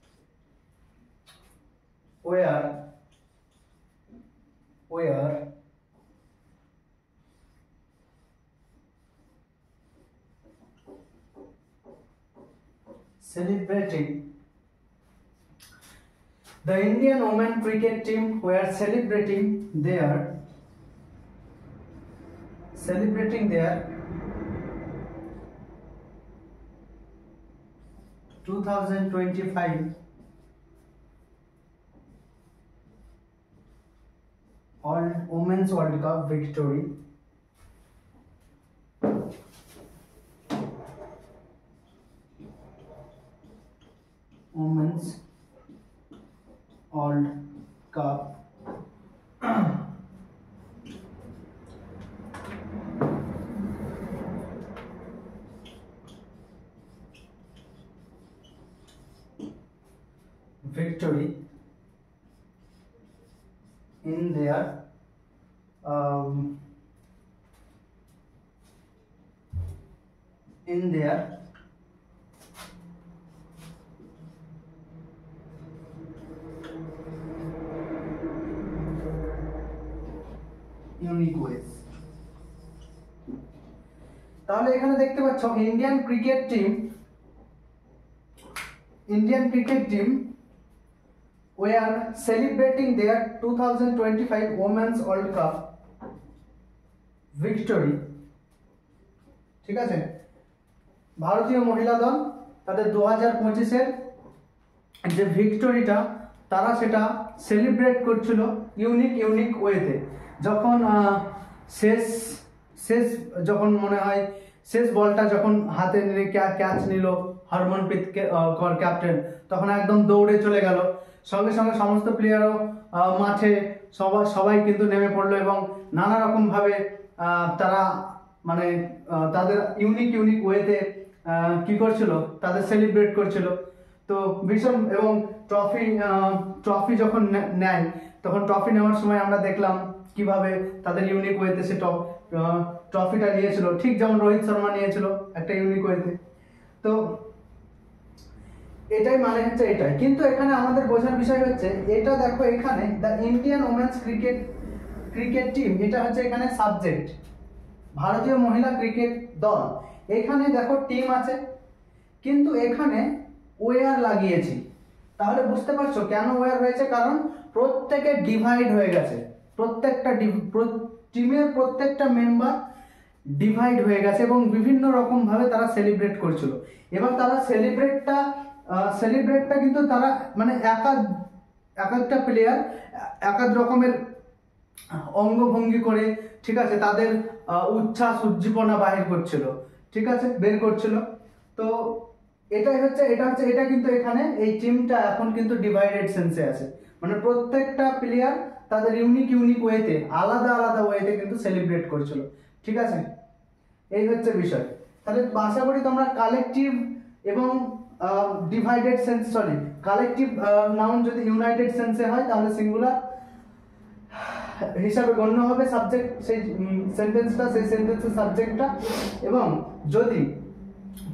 Indian women cricket team were celebrating their 2025 Women's World Cup victory. Women's World Cup victory in their unique ways. তাহলে এখানে দেখতে পাচ্ছ Indian cricket team were celebrating their 2025 Women's World Cup victory, ঠিক আছে। ভারতীয় মহিলা দল তাদের 2025-এর যে ভিক্টোরিটা তারা সেটা সেলিব্রেট করছিল ইউনিক ওয়েতে। যখন যখন মনে হয় শেষ বলটা যখন হাতে নিয়ে ক্যাচ নিল হরমনপ্রীত কৌর ক্যাপ্টেন, তখন একদম দৌড়ে চলে গেল। সঙ্গে সঙ্গে সমস্ত প্লেয়ারও মাঠে সবাই কিন্তু নেমে পড়লো এবং নানা রকম ভাবে তারা মানে তাদের ইউনিক ওয়েতে কি করছিল, তাদের সেলিব্রেট করছিল। তো ভীষণ, এবং ট্রফি যখন নেয় তখন ট্রফি নেওয়ার সময় আমরা দেখলাম কিভাবে তাদের ইউনিক ওয়েতে সে ট্রফিটা নিয়েছিল, ঠিক যেমন রোহিত শর্মা নিয়েছিল একটা ইউনিক ওয়েতে। তো এটাই মানে হচ্ছে এটাই। কিন্তু এখানে আমাদের বোঝার বিষয় হচ্ছে এটা, দেখো এখানে the Indian women's cricket team, এটা হচ্ছে এখানে সাবজেক্ট, ভারতীয় মহিলা ক্রিকেট দল। এখানে দেখো টিম আছে কিন্তু এখানে ওয়ার লাগিয়েছি, তাহলে বুঝতে পারছো কেন ওয়ার হয়েছে? কারণ প্রত্যেকে ডিভাইড হয়ে গেছে, প্রত্যেকটা টিমের প্রত্যেকটা মেম্বার ডিভাইড হয়ে গেছে এবং বিভিন্ন রকম ভাবে তারা সেলিব্রেট করছিল। এবার তারা সেলিব্রেটটা কিন্তু তারা মানে এক একটা প্লেয়ার এক এক রকমের অঙ্গভঙ্গি করে, ঠিক আছে, তাদের উচ্ছ্বাস উজ্জীবনা বাহির করছিল, ঠিক আছে, বের করছিল। তো এটা কিন্তু এখানে এই টিমটা এখন কিন্তু ডিভাইডেড সেন্সে আছে, মানে প্রত্যেকটা প্লেয়ার তাদের ইউনিক ওয়েতে, আলাদা আলাদা ওয়েতে কিন্তু সেলিব্রেট করছিল, ঠিক আছে। এই হচ্ছে বিষয়। তাহলে আশা করি তোমরা কালেকটিভ এবং divided sense, sorry, collective noun যদি ইউনাইটেড সেন্সে হয় তাহলে সিঙ্গুলার হিসাবে গণ্য হবে সাবজেক্ট, সেই সেন্টেন্সটা, সেই সেন্টেন্সের সাবজেক্টটা। এবং যদি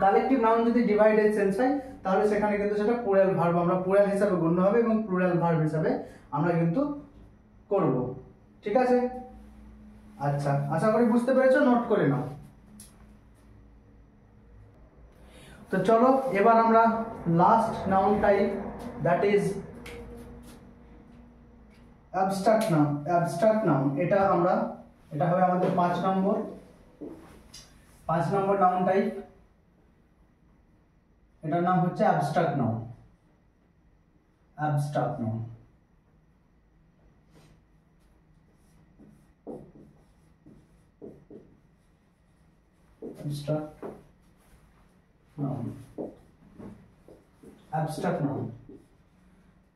কালেকটিভ নাউন যদি ডিভাইডেড সেন্স হয় তাহলে সেখানে কিন্তু সেটা প্লুরাল ভার্ব, আমরা প্লুরাল হিসাবে গণ্য হবে এবং প্লুরাল ভার্ব হিসাবে আমরা কিন্তু করব, ঠিক আছে। আচ্ছা, আশা করি বুঝতে পেরেছো, নোট করে নাও। তো চলো এবার আমরা last noun type, that is abstract noun. এটা হবে আমাদের 5 নম্বর নাউন টাইপ। এটার নাম হচ্ছে অ্যাবস্ট্রাক্ট নাউন। Abstract noun.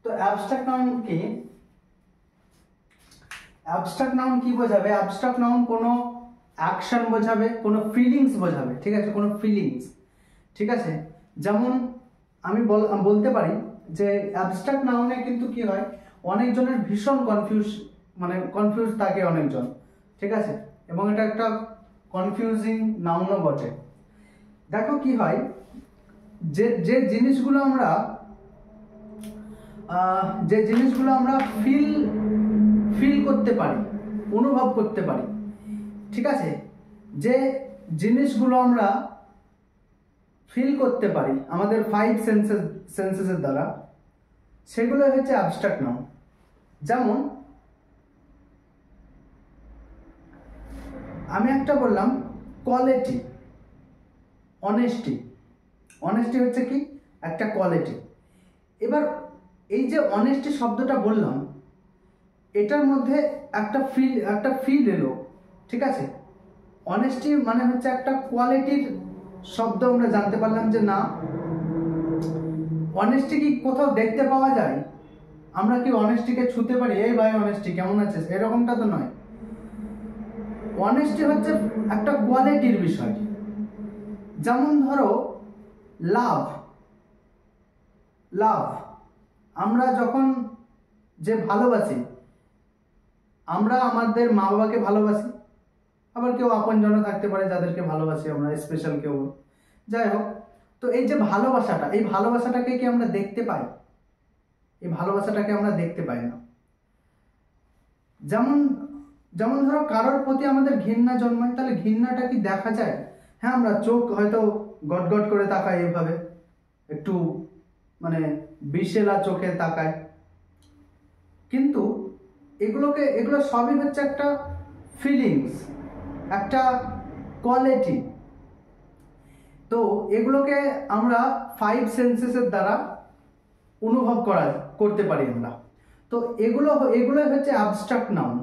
তো অ্যাবস্ট্রাক্ট নাউন কি বোঝাবে? অ্যাবস্ট্রাক্ট নাউন কোনো অ্যাকশন বোঝাবে, কোনো ফিলিংস বোঝাবে, ঠিক আছে, কোনো ফিলিংস, ঠিক আছে। যেমন আমি বলতে পারি যে অ্যাবস্ট্রাক্ট নাউনে কিন্তু কি হয়, অনেকজনের ভীষণ কনফিউজ থাকে অনেকজন, ঠিক আছে, এবং এটা একটা কনফিউজিং নাউনও বটে। দেখো কি হয়, যে জিনিসগুলো আমরা ফিল করতে পারি, অনুভব করতে পারি, ঠিক আছে, যে জিনিসগুলো আমরা ফিল করতে পারি আমাদের 5 সেন্সেসের দ্বারা, সেগুলো হচ্ছে অ্যাবস্ট্রাক্ট নাউন। যেমন আমি একটা বললাম কোয়ালিটি, অনেস্টি হচ্ছে কি একটা কোয়ালিটি। এবার এই যে অনেস্টি শব্দটা বললাম, এটার মধ্যে একটা ফিল এলো, ঠিক আছে। অনেস্টি মানে হচ্ছে একটা কোয়ালিটির শব্দ, আমরা জানতে পারলাম যে না, অনেস্টি কি কোথাও দেখতে পাওয়া যায়? আমরা কি অনেস্টিকে ছুতে পারি, এই ভাই অনেস্টি কেমন আছিস, এরকমটা তো নয়। অনেস্টি হচ্ছে একটা কোয়ালিটির বিষয়। যেমন ধরো লাভ, আমরা যখন যে ভালোবাসি, আমরা আমাদের মা বাবাকে ভালোবাসি, আবার কেউ আপনজন থাকতে পারে যাদেরকে ভালোবাসি আমরা, স্পেশাল কেউ, যাই হোক। তো এই যে ভালোবাসাটা, এই ভালোবাসাটাকে কি আমরা দেখতে পাই? এই ভালোবাসাটাকে আমরা দেখতে পাই না। যেমন ধরো কারোর প্রতি আমাদের ঘৃণা জন্মায়, তাহলে ঘৃণাটা কি দেখা যায়? হ্যাঁ, আমরা চোখ হয়তো গটগট করে তাকাই, এভাবে একটু মানে বিষেলা চোখে তাকায়, কিন্তু এগুলো সবই হচ্ছে একটা ফিলিংস, একটা কোয়ালিটি। তো এগুলোকে আমরা 5 সেন্সেসের দ্বারা অনুভব করতে পারি আমরা। তো এগুলো হচ্ছে অ্যাবস্ট্রাক্ট নাউন,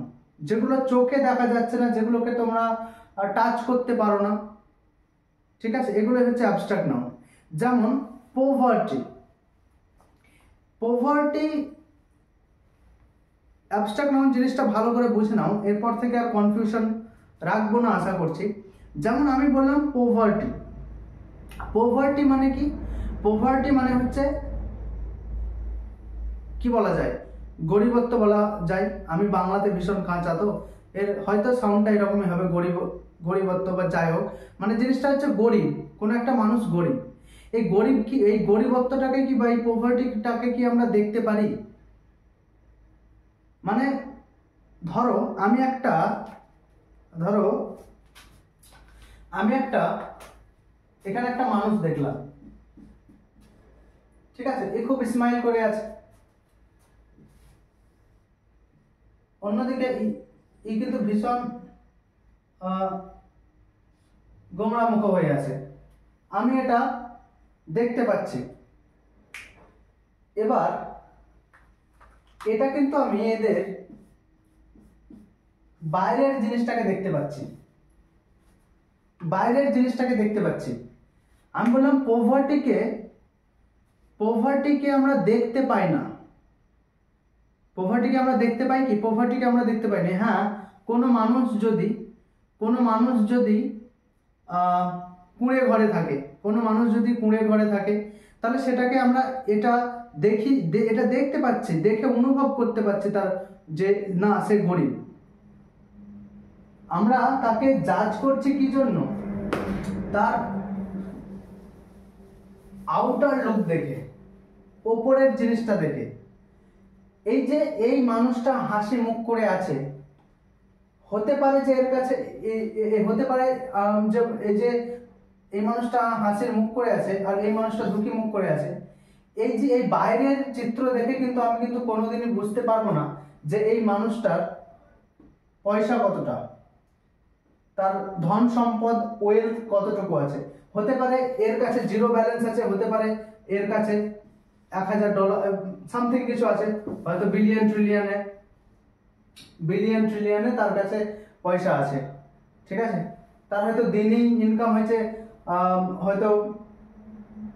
যেগুলো চোখে দেখা যাচ্ছে না, যেগুলোকে তোমরা টাচ করতে পারো না, ঠিক আছে, এগুলো হচ্ছে অ্যাবস্ট্রাক্ট নাউন। যেমন পোভার্টি অ্যাবস্ট্রাক্ট নাউন জিনিসটা ভালো করে বুঝে নাও, এরপর থেকে আর কনফিউশন রাখবো না আশা করছি। যেমন আমি বললাম পোভার্টি মানে কি? পোভার্টি মানে হচ্ছে কি বলা যায়, গরিবত্ব বলা যায়। আমি বাংলাতে ভীষণ কাঁচা, তো এর হয়তো সাউন্ডটা এরকমই হবে, গরিবত্ব বা যাই হোক, মানে জিনিসটা হচ্ছে গরিব, কোনো একটা মানুষ গরিব। এই গরিবত্বটাকে কি বা এই পোভার্টিটাকে কি আমরা দেখতে পারি? মানে ধরো আমি একটা এখানে একটা মানুষ দেখলাম, ঠিক আছে, এ খুব স্মাইল করে আছে, অন্যদিকে ই কিন্তু ভীষণ গোমরা মুখ হয়ে আছে। আমি এটা দেখতে পাচ্ছি। এবার এটা কিন্তু আমি বাইরের জিনিসটাকে দেখতে পাচ্ছি, বাইরের জিনিসটাকে দেখতে পাচ্ছি। আমি বললাম পভার্টিকে আমরা দেখতে পাই না। পভার্টিকে আমরা দেখতে পাই কি? পভার্টিকে আমরা দেখতে পাই না। হ্যাঁ, কোনো মানুষ যদি কুঁড়ে ঘরে থাকে, কোনো মানুষ যদি কুঁড়ে ঘরে থাকে, তাহলে সেটাকে আমরা এটা এটা দেখতে পাচ্ছি, দেখে অনুভব করতে পারছি তার যে না, সে গরিব। আমরা তাকে জাজ করছি কি জন্য? তার আউটার লুক দেখে, ওপরের জিনিসটা দেখে। এই যে এই মানুষটা হাসি মুখ করে আছে, হতে পারে যে এর কাছে হতে পারে যে এই মানুষটা হাসির মুখ করে আছে আর এই মানুষটা দুঃখী মুখ করে আছে। এই যে এই বাইরের চিত্র দেখে কিন্তু আমি কিন্তু কোনোদিনই বুঝতে পারবো না যে এই মানুষটার পয়সা কতটা, তার ধন সম্পদ ওয়েলথ কতটুকু আছে। হতে পারে এর কাছে জিরো ব্যালেন্স আছে, হতে পারে এর কাছে $1000 সামথিং কিছু আছে, হয়তো বিলিয়ন ট্রিলিয়নে তার কাছে পয়সা আছে। ঠিক আছে, তার হয়তো দিনই ইনকাম হয়েছে, হয়তো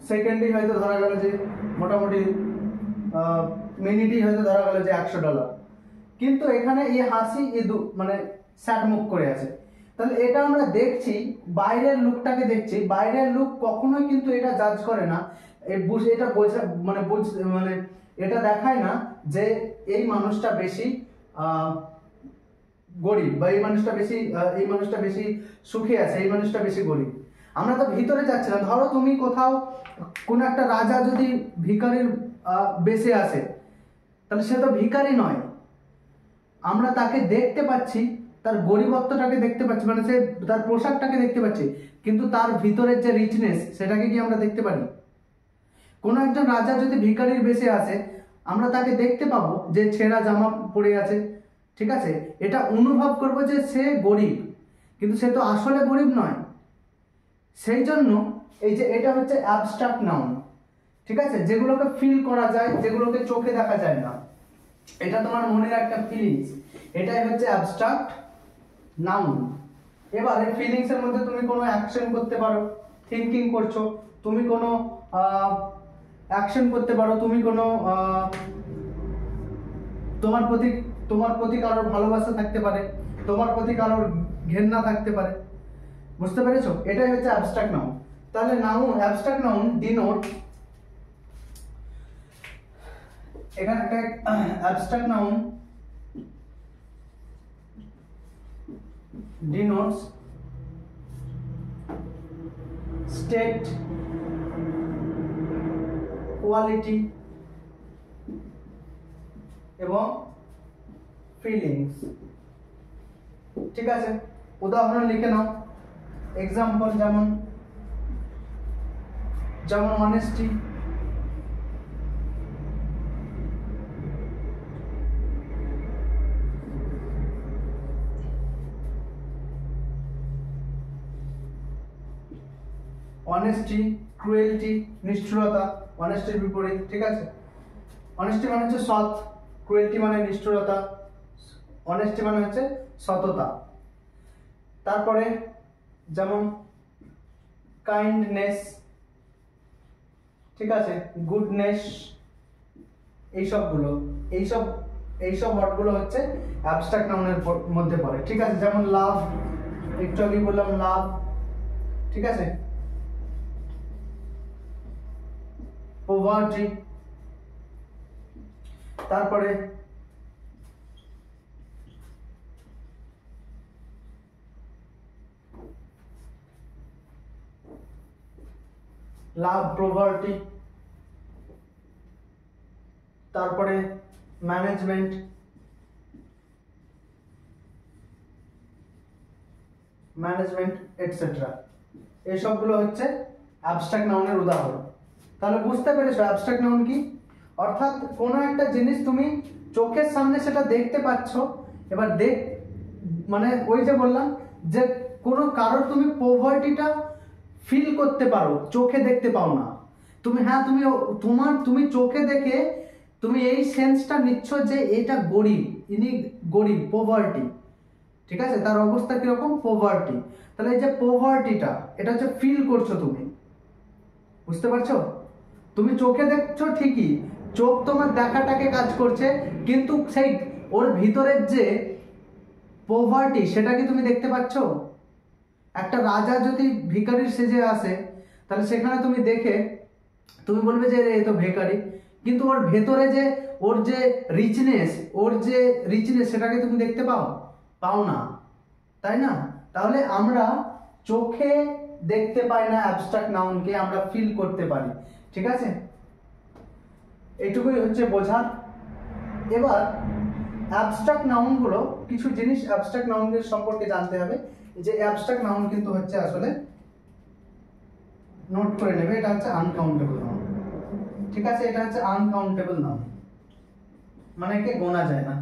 সেকেন্ডে হয়তো ধরা গেল যে মোটামুটি মিনিটই হয়তো ধরা গেল যে $100। কিন্তু এখানে এই হাসি মানে স্যাড মুখ করে আছে। তাহলে এটা আমরা দেখছি, বাইরের লুকটাকে দেখছি। বাইরের লুক কখনোই কিন্তু এটা জাজ করে না, এটা বোঝা মানে এটা দেখায় না যে এই মানুষটা বেশি গরিব বা এই মানুষটা বেশি সুখী আছে, এই মানুষটা বেশি গরিব। আমরা তো ভিতরে যাচ্ছি না। ধরো তুমি কোথাও কোনো একটা রাজা যদি ভিখারির বেশে আসে, তাহলে সে তো ভিখারি নয়, আমরা তাকে দেখতে পাচ্ছি, তার গরিবত্বটাকে দেখতে পাচ্ছি, মানে সে তার পোশাকটাকে দেখতে পাচ্ছি, কিন্তু তার ভিতরের যে রিচনেস সেটাকে কি আমরা দেখতে পারি? কোনো একজন রাজা যদি ভিখারির বেশে আসে, আমরা তাকে দেখতে পাবো যে ছেঁড়া জামা পরে আছে, ঠিক আছে, এটা অনুভব করব যে সে গরিব, কিন্তু সে তো আসলে গরিব নয়। সেই জন্য এই যে এটা হচ্ছে অ্যাবস্ট্রাক্ট নাউন, ঠিক আছে, যেগুলোকে ফিল করা যায়, যেগুলোকে চোখে দেখা যায় না। এটা তোমার মনের একটা ফিলিংস, এটাই হচ্ছে অ্যাবস্ট্রাক্ট নাউন। এবারে ফিলিংস এর মধ্যে তুমি কোনো অ্যাকশন করতে পারো, থিঙ্কিং করছো, তুমি কোনো অ্যাকশন করতে পারো, তুমি কোনো তোমার প্রতি কারোর ভালোবাসা থাকতে পারে, তোমার প্রতি কারোর ঘেন্না থাকতে পারে। বুঝতে পেরেছো? এটাই হচ্ছে অ্যাবস্ট্রাক্ট নাউন। তাহলে অ্যাবস্ট্রাক্ট নাউন ডিনোট, এখানে একটা abstract noun denotes state, quality এবং ফিলিংস। ঠিক আছে, উদাহরণ লিখে নাও। এক্সাম্পল যেমন অনেস্টি, ক্রুয়েলটি, নিষ্ঠুরতা, অনেস্টির বিপরীত। ঠিক আছে, অনেস্টি মানে হচ্ছে সৎ, ক্রুয়েলটি মানে নিষ্ঠুরতা, অনেস্টি মানে হচ্ছে সততা। তারপরে যেমন কাইন্ডনেস, ঠিক আছে, গুডনেস, এইসব ওয়ার্ডগুলো হচ্ছে অ্যাবস্ট্রাক্ট নাউনের মধ্যে পড়ে। ঠিক আছে, যেমন লাভ, একটু আগে বললাম লাভ, ঠিক আছে, পভার্টি, তারপরে লাভ, পভার্টি, তারপরে ম্যানেজমেন্ট, এটসেট্রা। এই সবগুলো হচ্ছে অ্যাবস্ট্রাক্ট নাউনের উদাহরণ। তাহলে বুঝতে পেরেছো অ্যাবস্ট্রাক্ট নাউন কি? অর্থাৎ কোনো একটা জিনিস তুমি চোখের সামনে সেটা দেখতে পাচ্ছ, এবার মানে ওই যে বললাম যে কোনো কারোর তুমি পভার্টিটা ফিল করতে পারো, চোখে দেখতে পাও না তুমি। হ্যাঁ, তুমি চোখে দেখে তুমি এই সেন্সটা নিচ্ছ যে এটা গরিব, ইনি গরিব, পভার্টি। ঠিক আছে, তার অবস্থা কিরকম, পোভার্টি। তাহলে এই যে পোভার্টিটা, এটা হচ্ছে ফিল করছো তুমি, বুঝতে পারছো? তুমি চোখে দেখছো ঠিকই, চোখ তোমার দেখাটাকে কাজ করছে, কিন্তু সেই ওর ভিতরের যে পোভার্টি সেটা কি তুমি দেখতে পাচ্ছ? একটা রাজা যদি ভিখারির সেজে আসে, তাহলে সেখানে তুমি দেখে তুমি বলবে যে এ তো ভিখারি, কিন্তু ওর ভেতরে যে ওর যে রিচনেস সেটাকে তুমি দেখতে পাও না, তাই না? তাহলে আমরা চোখে দেখতে পাই না অ্যাবস্ট্রাক্ট নাউনকে, আমরা ফিল করতে পারি। ঠিক আছে, এইটুকুই হচ্ছে বোঝার। এবার অ্যাবস্ট্রাক্ট নাউনগুলো, কিছু জিনিস অ্যাবস্ট্রাক্ট নাউনগুলোর সম্পর্কে জানতে হবে। যে অ্যাবস্ট্রাক্ট নাউন কিন্তু হচ্ছে আসলে, নোট করে নেবে, এটা হচ্ছে আনকাউন্টেবল নাউন। ঠিক আছে, এটা হচ্ছে আনকাউন্টেবল নাউন, মানে একে গোনা যায় না।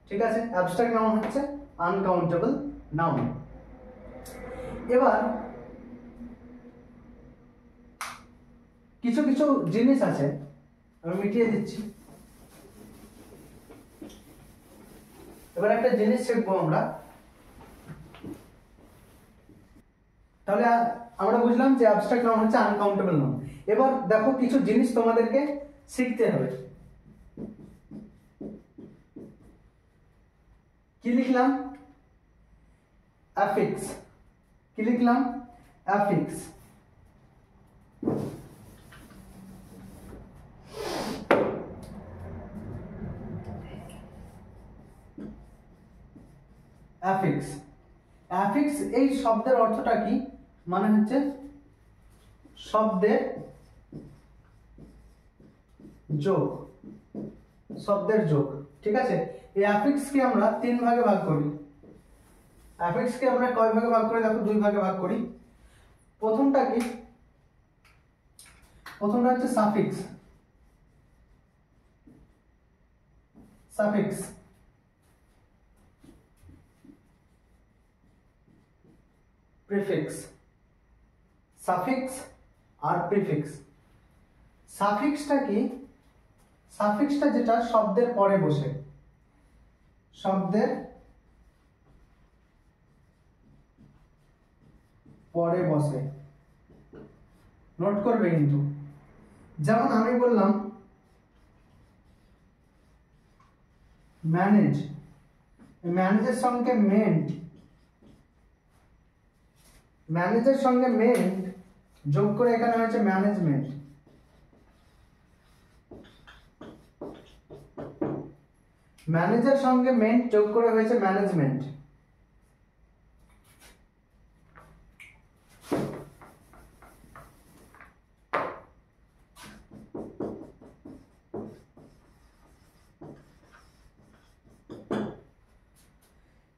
ঠিক আছে, অ্যাবস্ট্রাক্ট নাউন হচ্ছে আনকাউন্টেবল নাউন। এবার কিছু কিছু জিনিস আছে, আমি মিটিয়ে দিচ্ছি। এবার একটা জিনিস শিখবো আমরা। তাহলে আমরা বুঝলাম যে অ্যাবস্ট্রাক্ট নাউন হচ্ছে আনকাউন্টেবল নাউন। এবার দেখো কিছু জিনিস তোমাদেরকে শিখতে হবে। কি লিখলাম? অ্যাফিক্স। কি লিখলাম? অ্যাফিক্স। অ্যাফিক্স। অ্যাফিক্স এই শব্দের অর্থটা কি? মানে হচ্ছে শব্দের যোগ, শব্দের যোগ। ঠিক আছে, এই অ্যাফিক্সকে আমরা তিন ভাগে ভাগ করি। অ্যাফিক্সকে আমরা কয় ভাগে ভাগ করি? দেখো, দুই ভাগে ভাগ করি। প্রথমটা কি? প্রথমটা হচ্ছে সাফিক্স। Suffix, prefix. সাফিক্স আর প্রিফিক্স। সাফিক্সটা কি? সাফিক্সটা যেটা শব্দের পরে বসে, শব্দের পরে বসে, নোট করবে কিন্তু। যেমন আমি বললাম ম্যানেজ, ম্যানেজের সঙ্গে মেন্ট, ম্যানেজের সঙ্গে মেন্ট যোগ করে এখানে হয়েছে ম্যানেজমেন্ট। ম্যানেজের সঙ্গে মেন্ট যোগ করে হয়েছে ম্যানেজমেন্ট।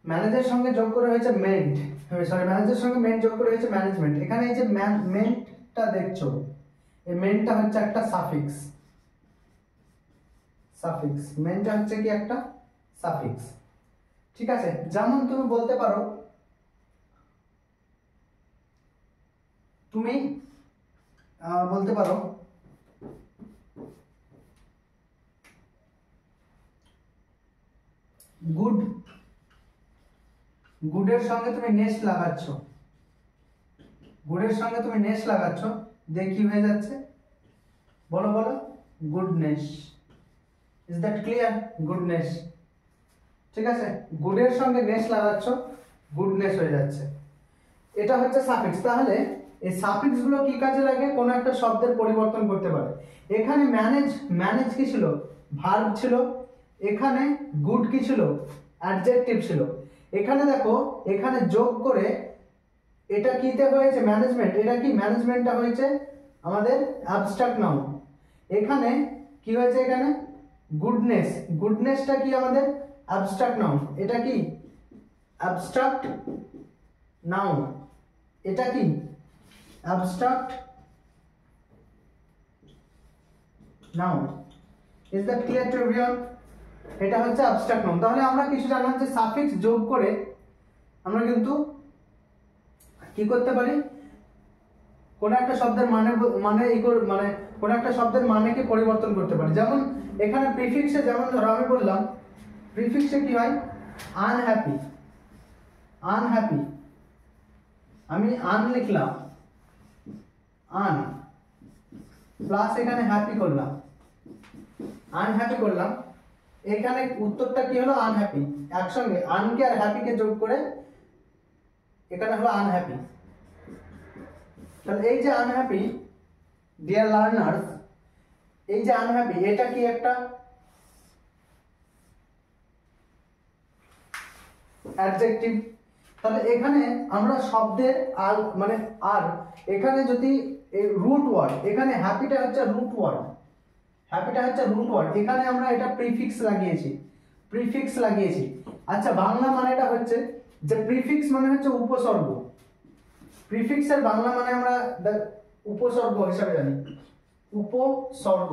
ম্যানেজের সঙ্গে যোগ করে হয়েছে মেন্ট, সরি, ম্যানেজের সঙ্গে মেন্ট যোগ করে হয়েছে ম্যানেজমেন্ট। এখানে এই যে মেন্টটা দেখছো, এই মেন্টটা হচ্ছে একটা সাফিক্স। সাফিক্স, মেন্টটা হচ্ছে কি একটা সাফিক্স। ঠিক আছে, যেমন তুমি বলতে পারো, তুমি বলতে পারো গুড, গুডের সঙ্গে তুমি নেস লাগাচ্ছ, গুডের সঙ্গে তুমি নেস লাগাচ্ছ, দিয়ে কি হয়ে যাচ্ছে? বলো বলো, goodness. Is that clear? Goodness. ঠিক আছে, গুডের সঙ্গে নেস লাগাচ্ছ, গুডনেস হয়ে যাচ্ছে। এটা হচ্ছে সাফিক্স। তাহলে এই সাফিক্স গুলো কি কাজে লাগে? কোনো একটা শব্দের পরিবর্তন করতে পারে। এখানে ম্যানেজ, ম্যানেজ কি ছিল? ভার্ব ছিল। এখানে গুড কি ছিল? অ্যাডজেক্টিভ ছিল। এখানে দেখো, এখানে যোগ করে এটা কিতে হয়েছে? ম্যানেজমেন্ট। এটা কি? ম্যানেজমেন্টটা হয়েছে আমাদের অ্যাবস্ট্রাক্ট নাউন। এখানে কি হয়েছে? এখানে গুডনেস, গুডনেসটা কি আমাদের অ্যাবস্ট্রাক্ট নাউন। এটা কি? Abstract noun. এটা কি? Abstract noun. Is that clear to everyone? এটা হচ্ছে অ্যাবস্ট্রাক্ট নাউন। তাহলে আমরা কিছু জানলাম যে সাফিক্স যোগ করে আমরা কিন্তু কি করতে পারি? কোন একটা শব্দের মানে কোন একটা শব্দের মানেকে পরিবর্তন করতে পারি। যেমন এখানে প্রিফিক্সে, যেমন ধরো আমি বললাম প্রিফিক্সে কি হয়? আনহ্যাপি। আনহ্যাপি, আমি আন লিখলাম, আন প্লাস এখানে হ্যাপি করলাম, আনহ্যাপি করলাম, এখানে উত্তরটা কি হলো আনহ্যাপি। একসঙ্গে আনকে আর হ্যাপিকে যোগ করে এখানে হলো আনহ্যাপি। তাহলে এই যে আনহ্যাপি ডিয়ার লার্নার্স, এই যে আনহ্যাপি এটা কি একটা অ্যাডজেক্টিভ। তাহলে এখানে আমরা শব্দের আর মানে আর এখানে যদি রুট ওয়ার্ড, এখানে হ্যাপিটা হচ্ছে রুট ওয়ার্ড, হ্যাপিটা হচ্ছে রুট ওয়ার্ড, এখানে আমরা এটা প্রিফিক্স লাগিয়েছি, প্রিফিক্স লাগিয়েছি। আচ্ছা বাংলা মানেটা হচ্ছে যে প্রিফিক্স মানে হচ্ছে উপসর্গ, প্রিফিক্সের বাংলা মানে আমরা উপসর্গ হিসাবে জানি, উপসর্গ।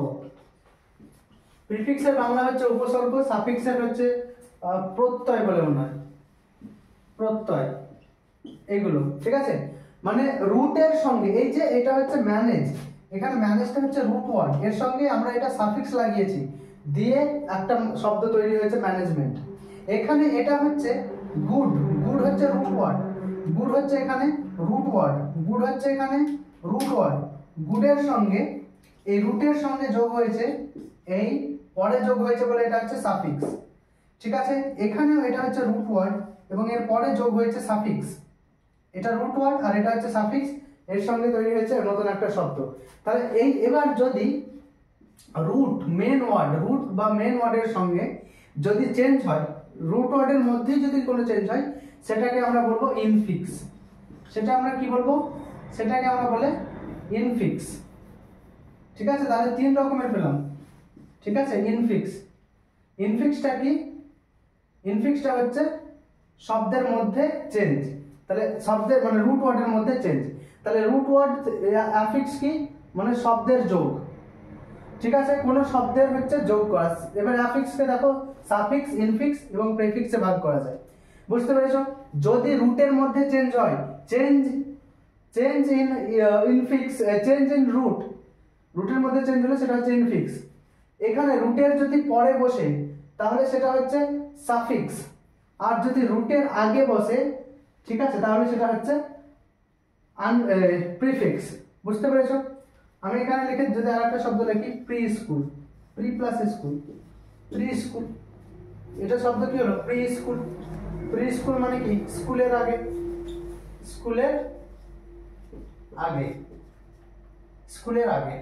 প্রিফিক্সের বাংলা হচ্ছে উপসর্গ, সাফিক্সের হচ্ছে প্রত্যয় বলে মনে হয়, প্রত্যয়, এগুলো ঠিক আছে। মানে রুটের সঙ্গে এই যে এটা হচ্ছে ম্যানেজ, এখানে ম্যানেজটা হচ্ছে রুট ওয়ার্ড, এর সঙ্গে আমরা এটা সাফিক্স লাগিয়েছি, দিয়ে একটা শব্দ তৈরি হয়েছে ম্যানেজমেন্ট। এখানে এটা হচ্ছে গুড, গুড হচ্ছে রুট ওয়ার্ড, গুড হচ্ছে এখানে রুট ওয়ার্ড, গুড হচ্ছে এখানে রুট ওয়ার্ড। গুডের সঙ্গে এই রুটের সঙ্গে যোগ হয়েছে, এই পরে যোগ হয়েছে বলে এটা হচ্ছে সাফিক্স, ঠিক আছে। এখানেও এটা হচ্ছে রুট ওয়ার্ড এবং এর পরে যোগ হয়েছে সাফিক্স, এটা রুট ওয়ার্ড আর এটা হচ্ছে সাফিক্স, এর সঙ্গে তৈরি হয়েছে নতুন একটা শব্দ। তাহলে এই এবার যদি রুট মেন ওয়ার্ড, রুট বা মেন ওয়ার্ডের সঙ্গে যদি চেঞ্জ হয়, রুট ওয়ার্ডের মধ্যেই যদি কোনো চেঞ্জ হয়, সেটাকে আমরা বলবো ইনফিক্স। সেটা আমরা কি বলবো, সেটাকে আমরা বলে ইনফিক্স, ঠিক আছে। তাহলে তিন রকমের পেলাম, ঠিক আছে। ইনফিক্স, ইনফিক্সটা কি, ইনফিক্সটা হচ্ছে শব্দের মধ্যে চেঞ্জ, তাহলে শব্দের মানে রুট ওয়ার্ডের মধ্যে চেঞ্জ। তাহলে রুট ওয়ার্ড অ্যাফিক্স কি মানে শব্দের যোগ, ঠিক আছে, কোন শব্দের হচ্ছে যোগ করা। এবার অ্যাফিক্সকে দেখো সাফিক্স, ইনফিক্স এবং প্রিফিক্সে ভাগ করা যায়, বুঝতে পেরেছো। যদি রুটের মধ্যে চেঞ্জ হয়, change change in infix, change in root, রুটের মধ্যে চেঞ্জ হলে সেটা হচ্ছে ইনফিক্স। এখানে রুটের যদি পরে বসে তাহলে সেটা হচ্ছে সাফিক্স, আর যদি রুটের আগে বসে, ঠিক আছে, তাহলে সেটা হচ্ছে প্রিফিক্স, বুঝতে পেরেছো। আমি এখানে লিখে যদি আরেকটা শব্দ লিখি pre school, pre plus school, pre school, এটা শব্দ কি হলো প্রি স্কুল। প্রি স্কুল মানে কি স্কুলের আগে, স্কুলের আগে, স্কুলের আগে।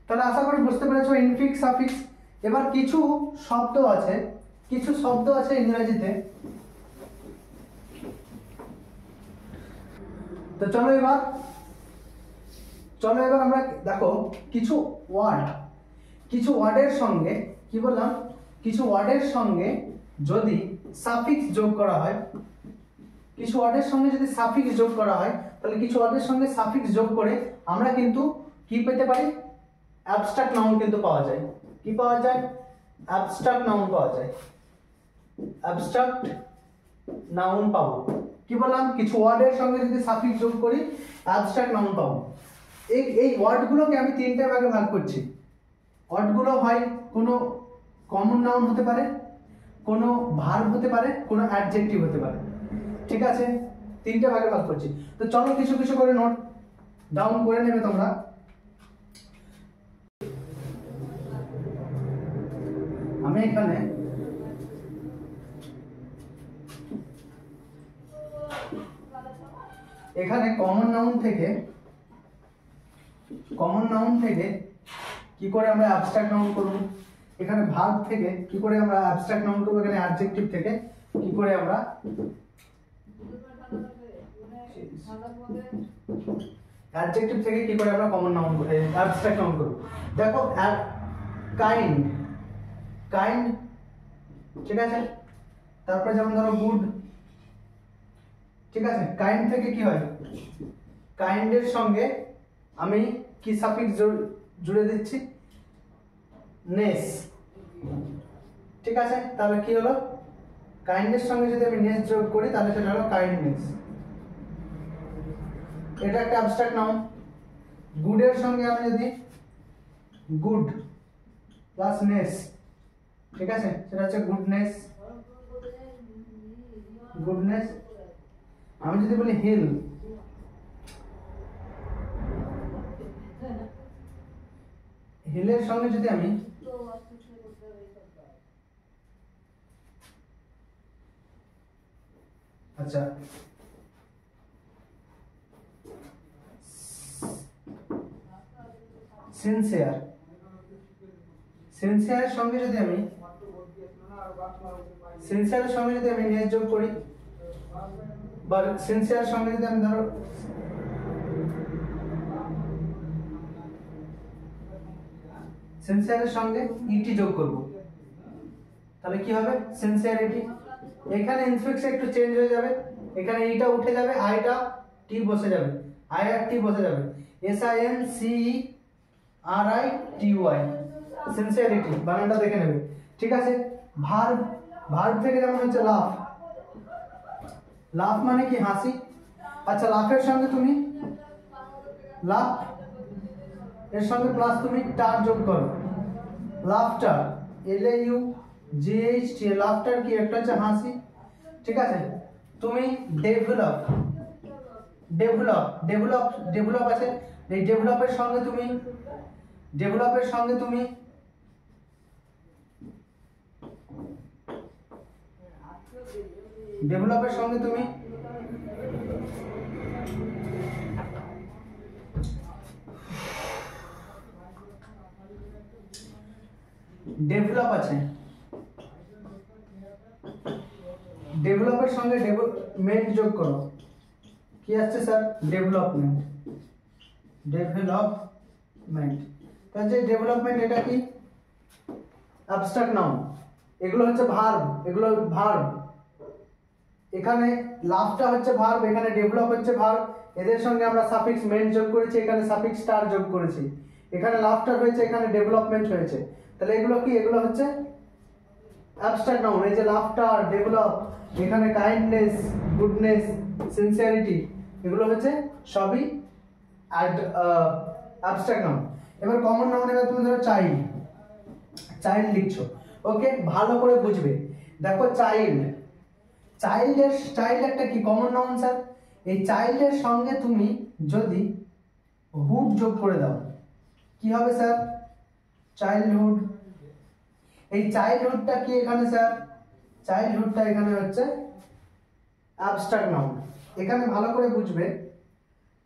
তাহলে আশা করি বুঝতে পেরেছো ইনফিক্স সাফিক্স। এবার কিছু শব্দ আছে, কিছু শব্দ আছে ইংরেজিতে, তো চলো এবার আমরা দেখো কিছু ওয়ার্ড, কিছু ওয়ার্ডের সঙ্গে কি বললাম, কিছু ওয়ার্ডের সঙ্গে যদি সাফিক্স যোগ করা হয়, কিছু ওয়ার্ডের সঙ্গে যদি সাফিক্স যোগ করা হয়, তাহলে কিছু ওয়ার্ডের সঙ্গে সাফিক্স যোগ করে আমরা কিন্তু কি পেতে পারি, অ্যাবস্ট্রাক্ট নাউন কিন্তু পাওয়া যায়। কি পাওয়া যায়, অ্যাবস্ট্রাক্ট নাউন পাওয়া যায়, অ্যাবস্ট্রাক্ট নাউন পাবো। কি বললাম, কিছু ওয়ার্ডের সঙ্গে যদি সাফিক্স যোগ করি অ্যাবস্ট্রাক্ট নাউন পাবো। এই ওয়ার্ডগুলোকে আমি তিনটে ভাগে ভাগ করছি। ওয়ার্ডগুলো হয় কোনো কমন নাউন হতে পারে, কোনো ভার্ব হতে পারে, কোনো অ্যাডজেক্টিভ হতে পারে, ঠিক আছে। তিনটে ভাগে ভাগ করছি, তো চলো কিছু কিছু করে নোট ডাউন করে নেবে তোমরা। আমি এখানে কমন নাউন থেকে কি করে আমরা অ্যাবস্ট্রাক্ট নাউন করব, এখানে ভার্ব থেকে কি করে আমরা অ্যাবস্ট্রাক্ট নাউন করব, এখানে অ্যাডজেক্টিভ থেকে কি করে আমরা অ্যাডজেক্টিভ থেকে কি করে আমরা কমন নাউন অ্যাবস্ট্রাক্ট নাউন করব। দেখো কাইন্ড, কাইন্ড, ঠিক আছে। তারপরে যেমন ধরো গুড, ঠিক আছে। কাইন্ড থেকে কি হয়, কাইন্ডের সঙ্গে আমি কি সাফিক্স জুড়ে দিচ্ছি, নেস, ঠিক আছে। তাহলে কি হলো, কাইন্ডের সঙ্গে যদি আমি নেস যোগ করি তাহলে সেটা হলো কাইন্ডনেস, এটা একটা অ্যাবস্ট্রাক্ট নাউন। গুডের সঙ্গে আমি যদি গুড প্লাস নেস, ঠিক আছে, সেটা হচ্ছে গুডনেস, গুডনেস, আমি যদি বলি হিল, হিলের সঙ্গে যদি আমি আচ্ছা সিনসিয়ার, সিনসিয়ারের সঙ্গে যদি আমি সিনসিয়ারের সঙ্গে যদি আমি নেস যোগ করি, বা সিনসিয়ারের সঙ্গে যদি আমি ধরো সিনসিয়ারের সঙ্গে ইটি যোগ করব, তাহলে কি হবে সিনসিয়ারিটি। এখানে ইনফিক্স একটু চেঞ্জ হয়ে যাবে, এখানে ইটা উঠে যাবে, আইটা টি বসে যাবে, আই আর টি বসে যাবে, SINCERITY, সিনসিয়ারিটি বানানটা দেখে নেবে। ঠিক আছে, ভার্ব, ভার্ব থেকে যেমন হচ্ছে লাফ, লাফ মানে কি হাসি। আচ্ছা লাফের সঙ্গে তুমি লাফ এর সঙ্গে প্লাস তুমি টার যোগ করো, লাফটার, LAUGHT, লাফটার কি একটা হচ্ছে হাসি। ঠিক আছে, তুমি ডেভেলপ, ডেভেলপ ডেভেলপ ডেভেলপ আছে, এই ডেভেলপের সঙ্গে তুমি ডেভেলপের সঙ্গে তুমি ডেভেলপের সঙ্গে তুমি ডেভেলপ আছে, ডেভেলপের সঙ্গে ডেভেলপমেন্ট যোগ করো, কি আসছে স্যার ডেভেলপমেন্ট, ডেভেলপমেন্ট। তাহলে যে ডেভেলপমেন্ট এটা কি অ্যাবস্ট্রাক্ট নাউন, এগুলো হচ্ছে ভার্ব, এগুলো ভার্ব। এখানে লাফটা হচ্ছে ভার্ব, এখানে ডেভেলপ হচ্ছে ভার্ব, এদের সঙ্গে আমরা সাফিক্স মেন্ট যোগ করেছি, এখানে সাফিক্স স্টার যোগ করেছি, এখানে লাফটার হয়েছে, এখানে ডেভেলপমেন্ট হয়েছে। তাহলে এগুলো কি, এগুলো হচ্ছে অ্যাবস্ট্রাক্ট নাউন। এই যে লাফটার, ডেভেলপ, এখানে কাইন্ডনেস, গুডনেস, সিনসিয়ারিটি, এগুলো হচ্ছে সবই অ্যাবস্ট্রাক্ট নাউন। এবার কমন নাউন, এবার তুমি ধরো চাইল্ড, চাইল্ড লিখছো, ওকে ভালো করে বুঝবে। দেখো চাইল্ড, চাইল্ড একটা কি কমন নাউন স্যার। এই চাইল্ডের সঙ্গে তুমি যদি হুড যোগ করে দাও কি হবে স্যার চাইল্ডহুড। এই চাইল্ডহুডটা কি এখানে স্যার, চাইল্ডহুডটা এখানে হচ্ছে অ্যাবস্ট্রাক্ট নাউন। এখানে ভালো করে বুঝবে,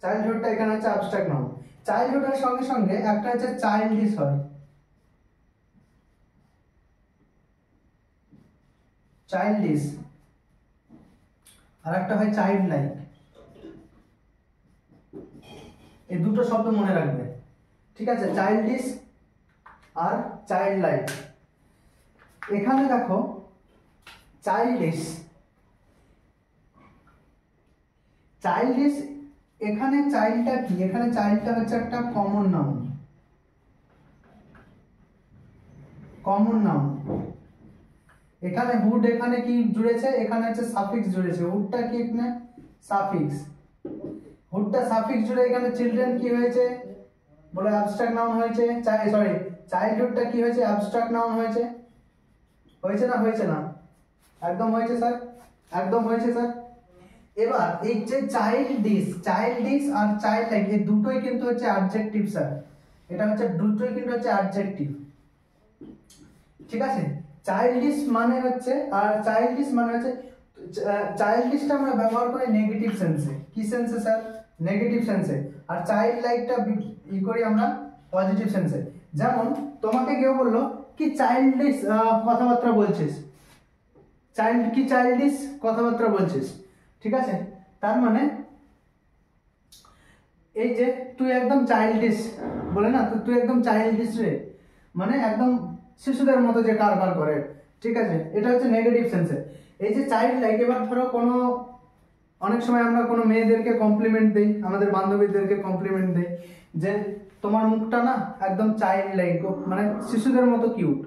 চাইল্ডহুডটা এখানে হচ্ছে অ্যাবস্ট্রাক্ট নাউন। চাইল্ডহুডের সঙ্গে সঙ্গে একটা হচ্ছে চাইল্ডিশ হয়, চাইল্ডিশ, আর একটা হয় চাইল্ড লাইক। এই দুটো শব্দ মনে রাখবে, ঠিক আছে, চাইল্ডিশ আর চাইল্ড লাইক। এখানে দেখো চাইল্ডিশ, চাইল্ডিশ, এখানে চাইল্ডটা কি, এখানে চাইল্ডটা হচ্ছে একটা কমন নাউন, কমন নাউন। এখানে হুড, এখানে কি জুড়েছে, এখানে হচ্ছে সাফিক্স জুড়েছে, হুডটা কি এখানে সাফিক্স, হুডটা সাফিক্স জুড়ে এখানে চিলড্রেন কি হয়েছে বলে অ্যাবস্ট্রাক্ট নাউন হয়েছে, সরি চাইল্ডহুডটা কি হয়েছে অ্যাবস্ট্রাক্ট নাউন হয়েছে, হয়েছে না হয়েছে না, একদম হয়েছে স্যার, একদম হয়েছে স্যার। এবার এই যে চাইল্ডিশ আর চাইল্ড লাইক, এই দুটোই কিন্তু হচ্ছে অ্যাডজেক্টিভ স্যার, এটা হচ্ছে দুটোই কিন্তু হচ্ছে অ্যাডজেক্টিভ। ঠিক আছে, চাইল্ডিশ মানে হচ্ছে, আর চাইল্ডিশ মানে হচ্ছে, চাইল্ডিশটা আমরা ব্যবহার করি নেগেটিভ সেন্সে, কি সেন্সে স্যার নেগেটিভ সেন্সে, আর চাইল্ড লাইকটা ই করি আমরা পজিটিভ সেন্সে। যেমন তোমাকে কেউ বললো কি চাইল্ডিশ কথাবার্তা বলছিস, চাইল্ড কি চাইল্ডিশ কথাবার্তা বলছিস, ঠিক আছে, তার মানে এই যে তুই একদম চাইল্ডিশ বলে না, তুই একদম চাইল্ডিশ রে, মানে একদম শিশুদের মতো যে কারবার করে, ঠিক আছে, এটা হচ্ছে নেগেটিভ সেন্সে। এই যে চাইল্ড লাইক, এবার ধরো কোনো অনেক সময় আমরা কোনো মেয়েদেরকে কমপ্লিমেন্ট দেই, আমাদের বান্ধবীদেরকে কমপ্লিমেন্ট দেই যে তোমার মুখটা না একদম চাইল্ড লাইক, মানে শিশুদের মতো কিউট,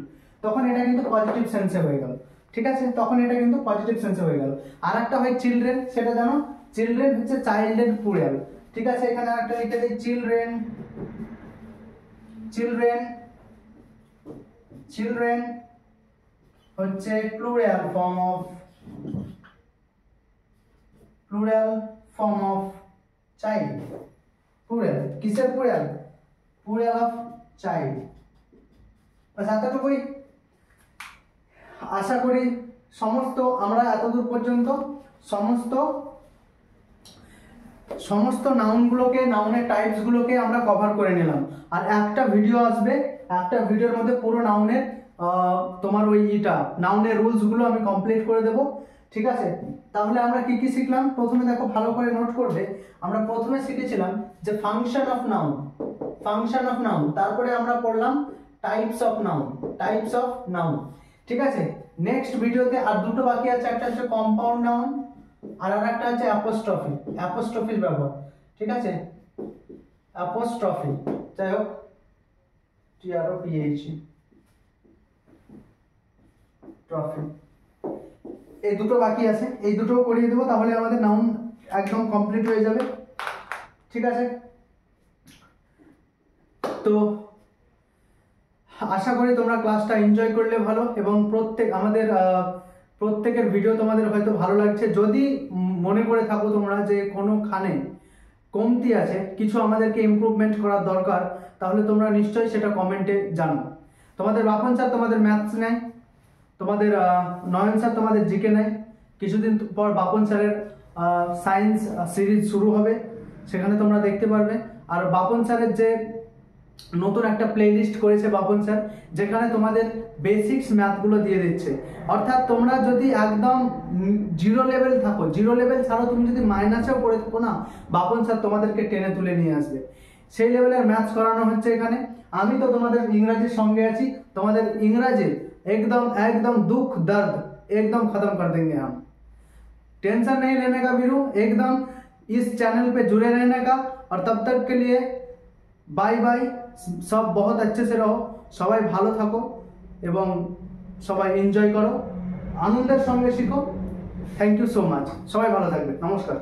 তখন এটা কিন্তু পজিটিভ সেন্সে হয়ে গেল, ঠিক আছে, তখন এটা কিন্তু পজিটিভ সেন্সে হয়ে গেল। আর একটা হয় চিলড্রেন, সেটা জানো, চিলড্রেন হচ্ছে চাইল্ডের প্লুরাল, ঠিক আছে, এখানে একটা লিখে দিই চিলড্রেন, চিলড্রেন, চিলড্রেন হচ্ছে plural form of plural form of child, plural কিসের প্লুরাল? Plural of child. বাস এতটুকুই। আশা করি সমস্ত আমরা এতদূর পর্যন্ত সমস্ত নাউনগুলোকে, নাউনের টাইপসগুলোকে আমরা কভার করে নিলাম। আর একটা ভিডিও আসবে, একটা ভিডিওর মধ্যে পুরো নাউনের তোমার ওই নাউনের রুলসগুলো আমি কমপ্লিট করে দেব, ঠিক আছে? তাহলে আমরা কি কি শিখলাম? প্রথমে দেখো, ভালো করে নোট করবে। আমরা প্রথমে শিখেছিলাম যে function of noun, function of noun. তারপরে আমরা পড়লাম types of noun, types of noun, ঠিক আছে? নেক্সট ভিডিওতে আর দুটো বাকি আছে, একটা হচ্ছে কম্পাউন্ড নাউন আর একটা হচ্ছে অ্যাপোস্ট্রফি, অ্যাপোস্ট্রফির ব্যবহার, ঠিক আছে? অ্যাপোস্ট্রফি, যাই হোক, TROPH ট্রফি, এই দুটো বাকি আছে, এই দুটো করিয়ে দেবো, তাহলে আমাদের নাউন একদম কমপ্লিট হয়ে যাবে, ঠিক আছে? তো আশা করি তোমরা ক্লাসটা এনজয় করলে ভালো, এবং প্রত্যেকের ভিডিও তোমাদের হয়তো ভালো লাগছে। যদি মনে করে থাকো তোমরা যে কোনোখানে কমতি আছে, কিছু আমাদেরকে ইমপ্রুভমেন্ট করার দরকার, তাহলে তোমরা নিশ্চয়ই সেটা কমেন্টে জানাও। তোমাদের বাপন স্যার তোমাদের ম্যাথস নেয়, তোমাদের নয়ন স্যার তোমাদের জিকে নেয়, কিছুদিন পর বাপন স্যারের সায়েন্স সিরিজ শুরু হবে, সেখানে তোমরা দেখতে পারবে। আর বাপন স্যারের যে নতুন একটা প্লেলিস্ট করেছে বাপন স্যার, যেখানে তোমাদের বেসিক্স ম্যাথগুলো দিয়ে দিচ্ছে। অর্থাৎ তোমরা যদি একদম জিরো লেভেল থাকো, জিরো লেভেল ছাড়াও তুমি যদি মাইনাসেও পড়ে থাকো না, বাপন স্যার তোমাদেরকে টেনে তুলে নিয়ে আসবে। সেই লেভেলের ম্যাথস করানো হচ্ছে এখানে। আমি তো তোমাদের ইংরাজির সঙ্গে আছি, তোমাদের इंग्रजी एकदम एकदम दुख दर्द एकदम खत्म कर देंगे हम। टेंशन नहीं लेने का वीरू, एकदम इस चैनल पे जुड़े रहने का। और तब तक के लिए बाय बाय, सब बहुत अच्छे से रहो, সবাই ভালো থাকো এবং সবাই এনজয় করো, আনন্দের সঙ্গে শিখো। থ্যাংক ইউ সো মাচ, সবাই ভালো থাকবে, নমস্কার।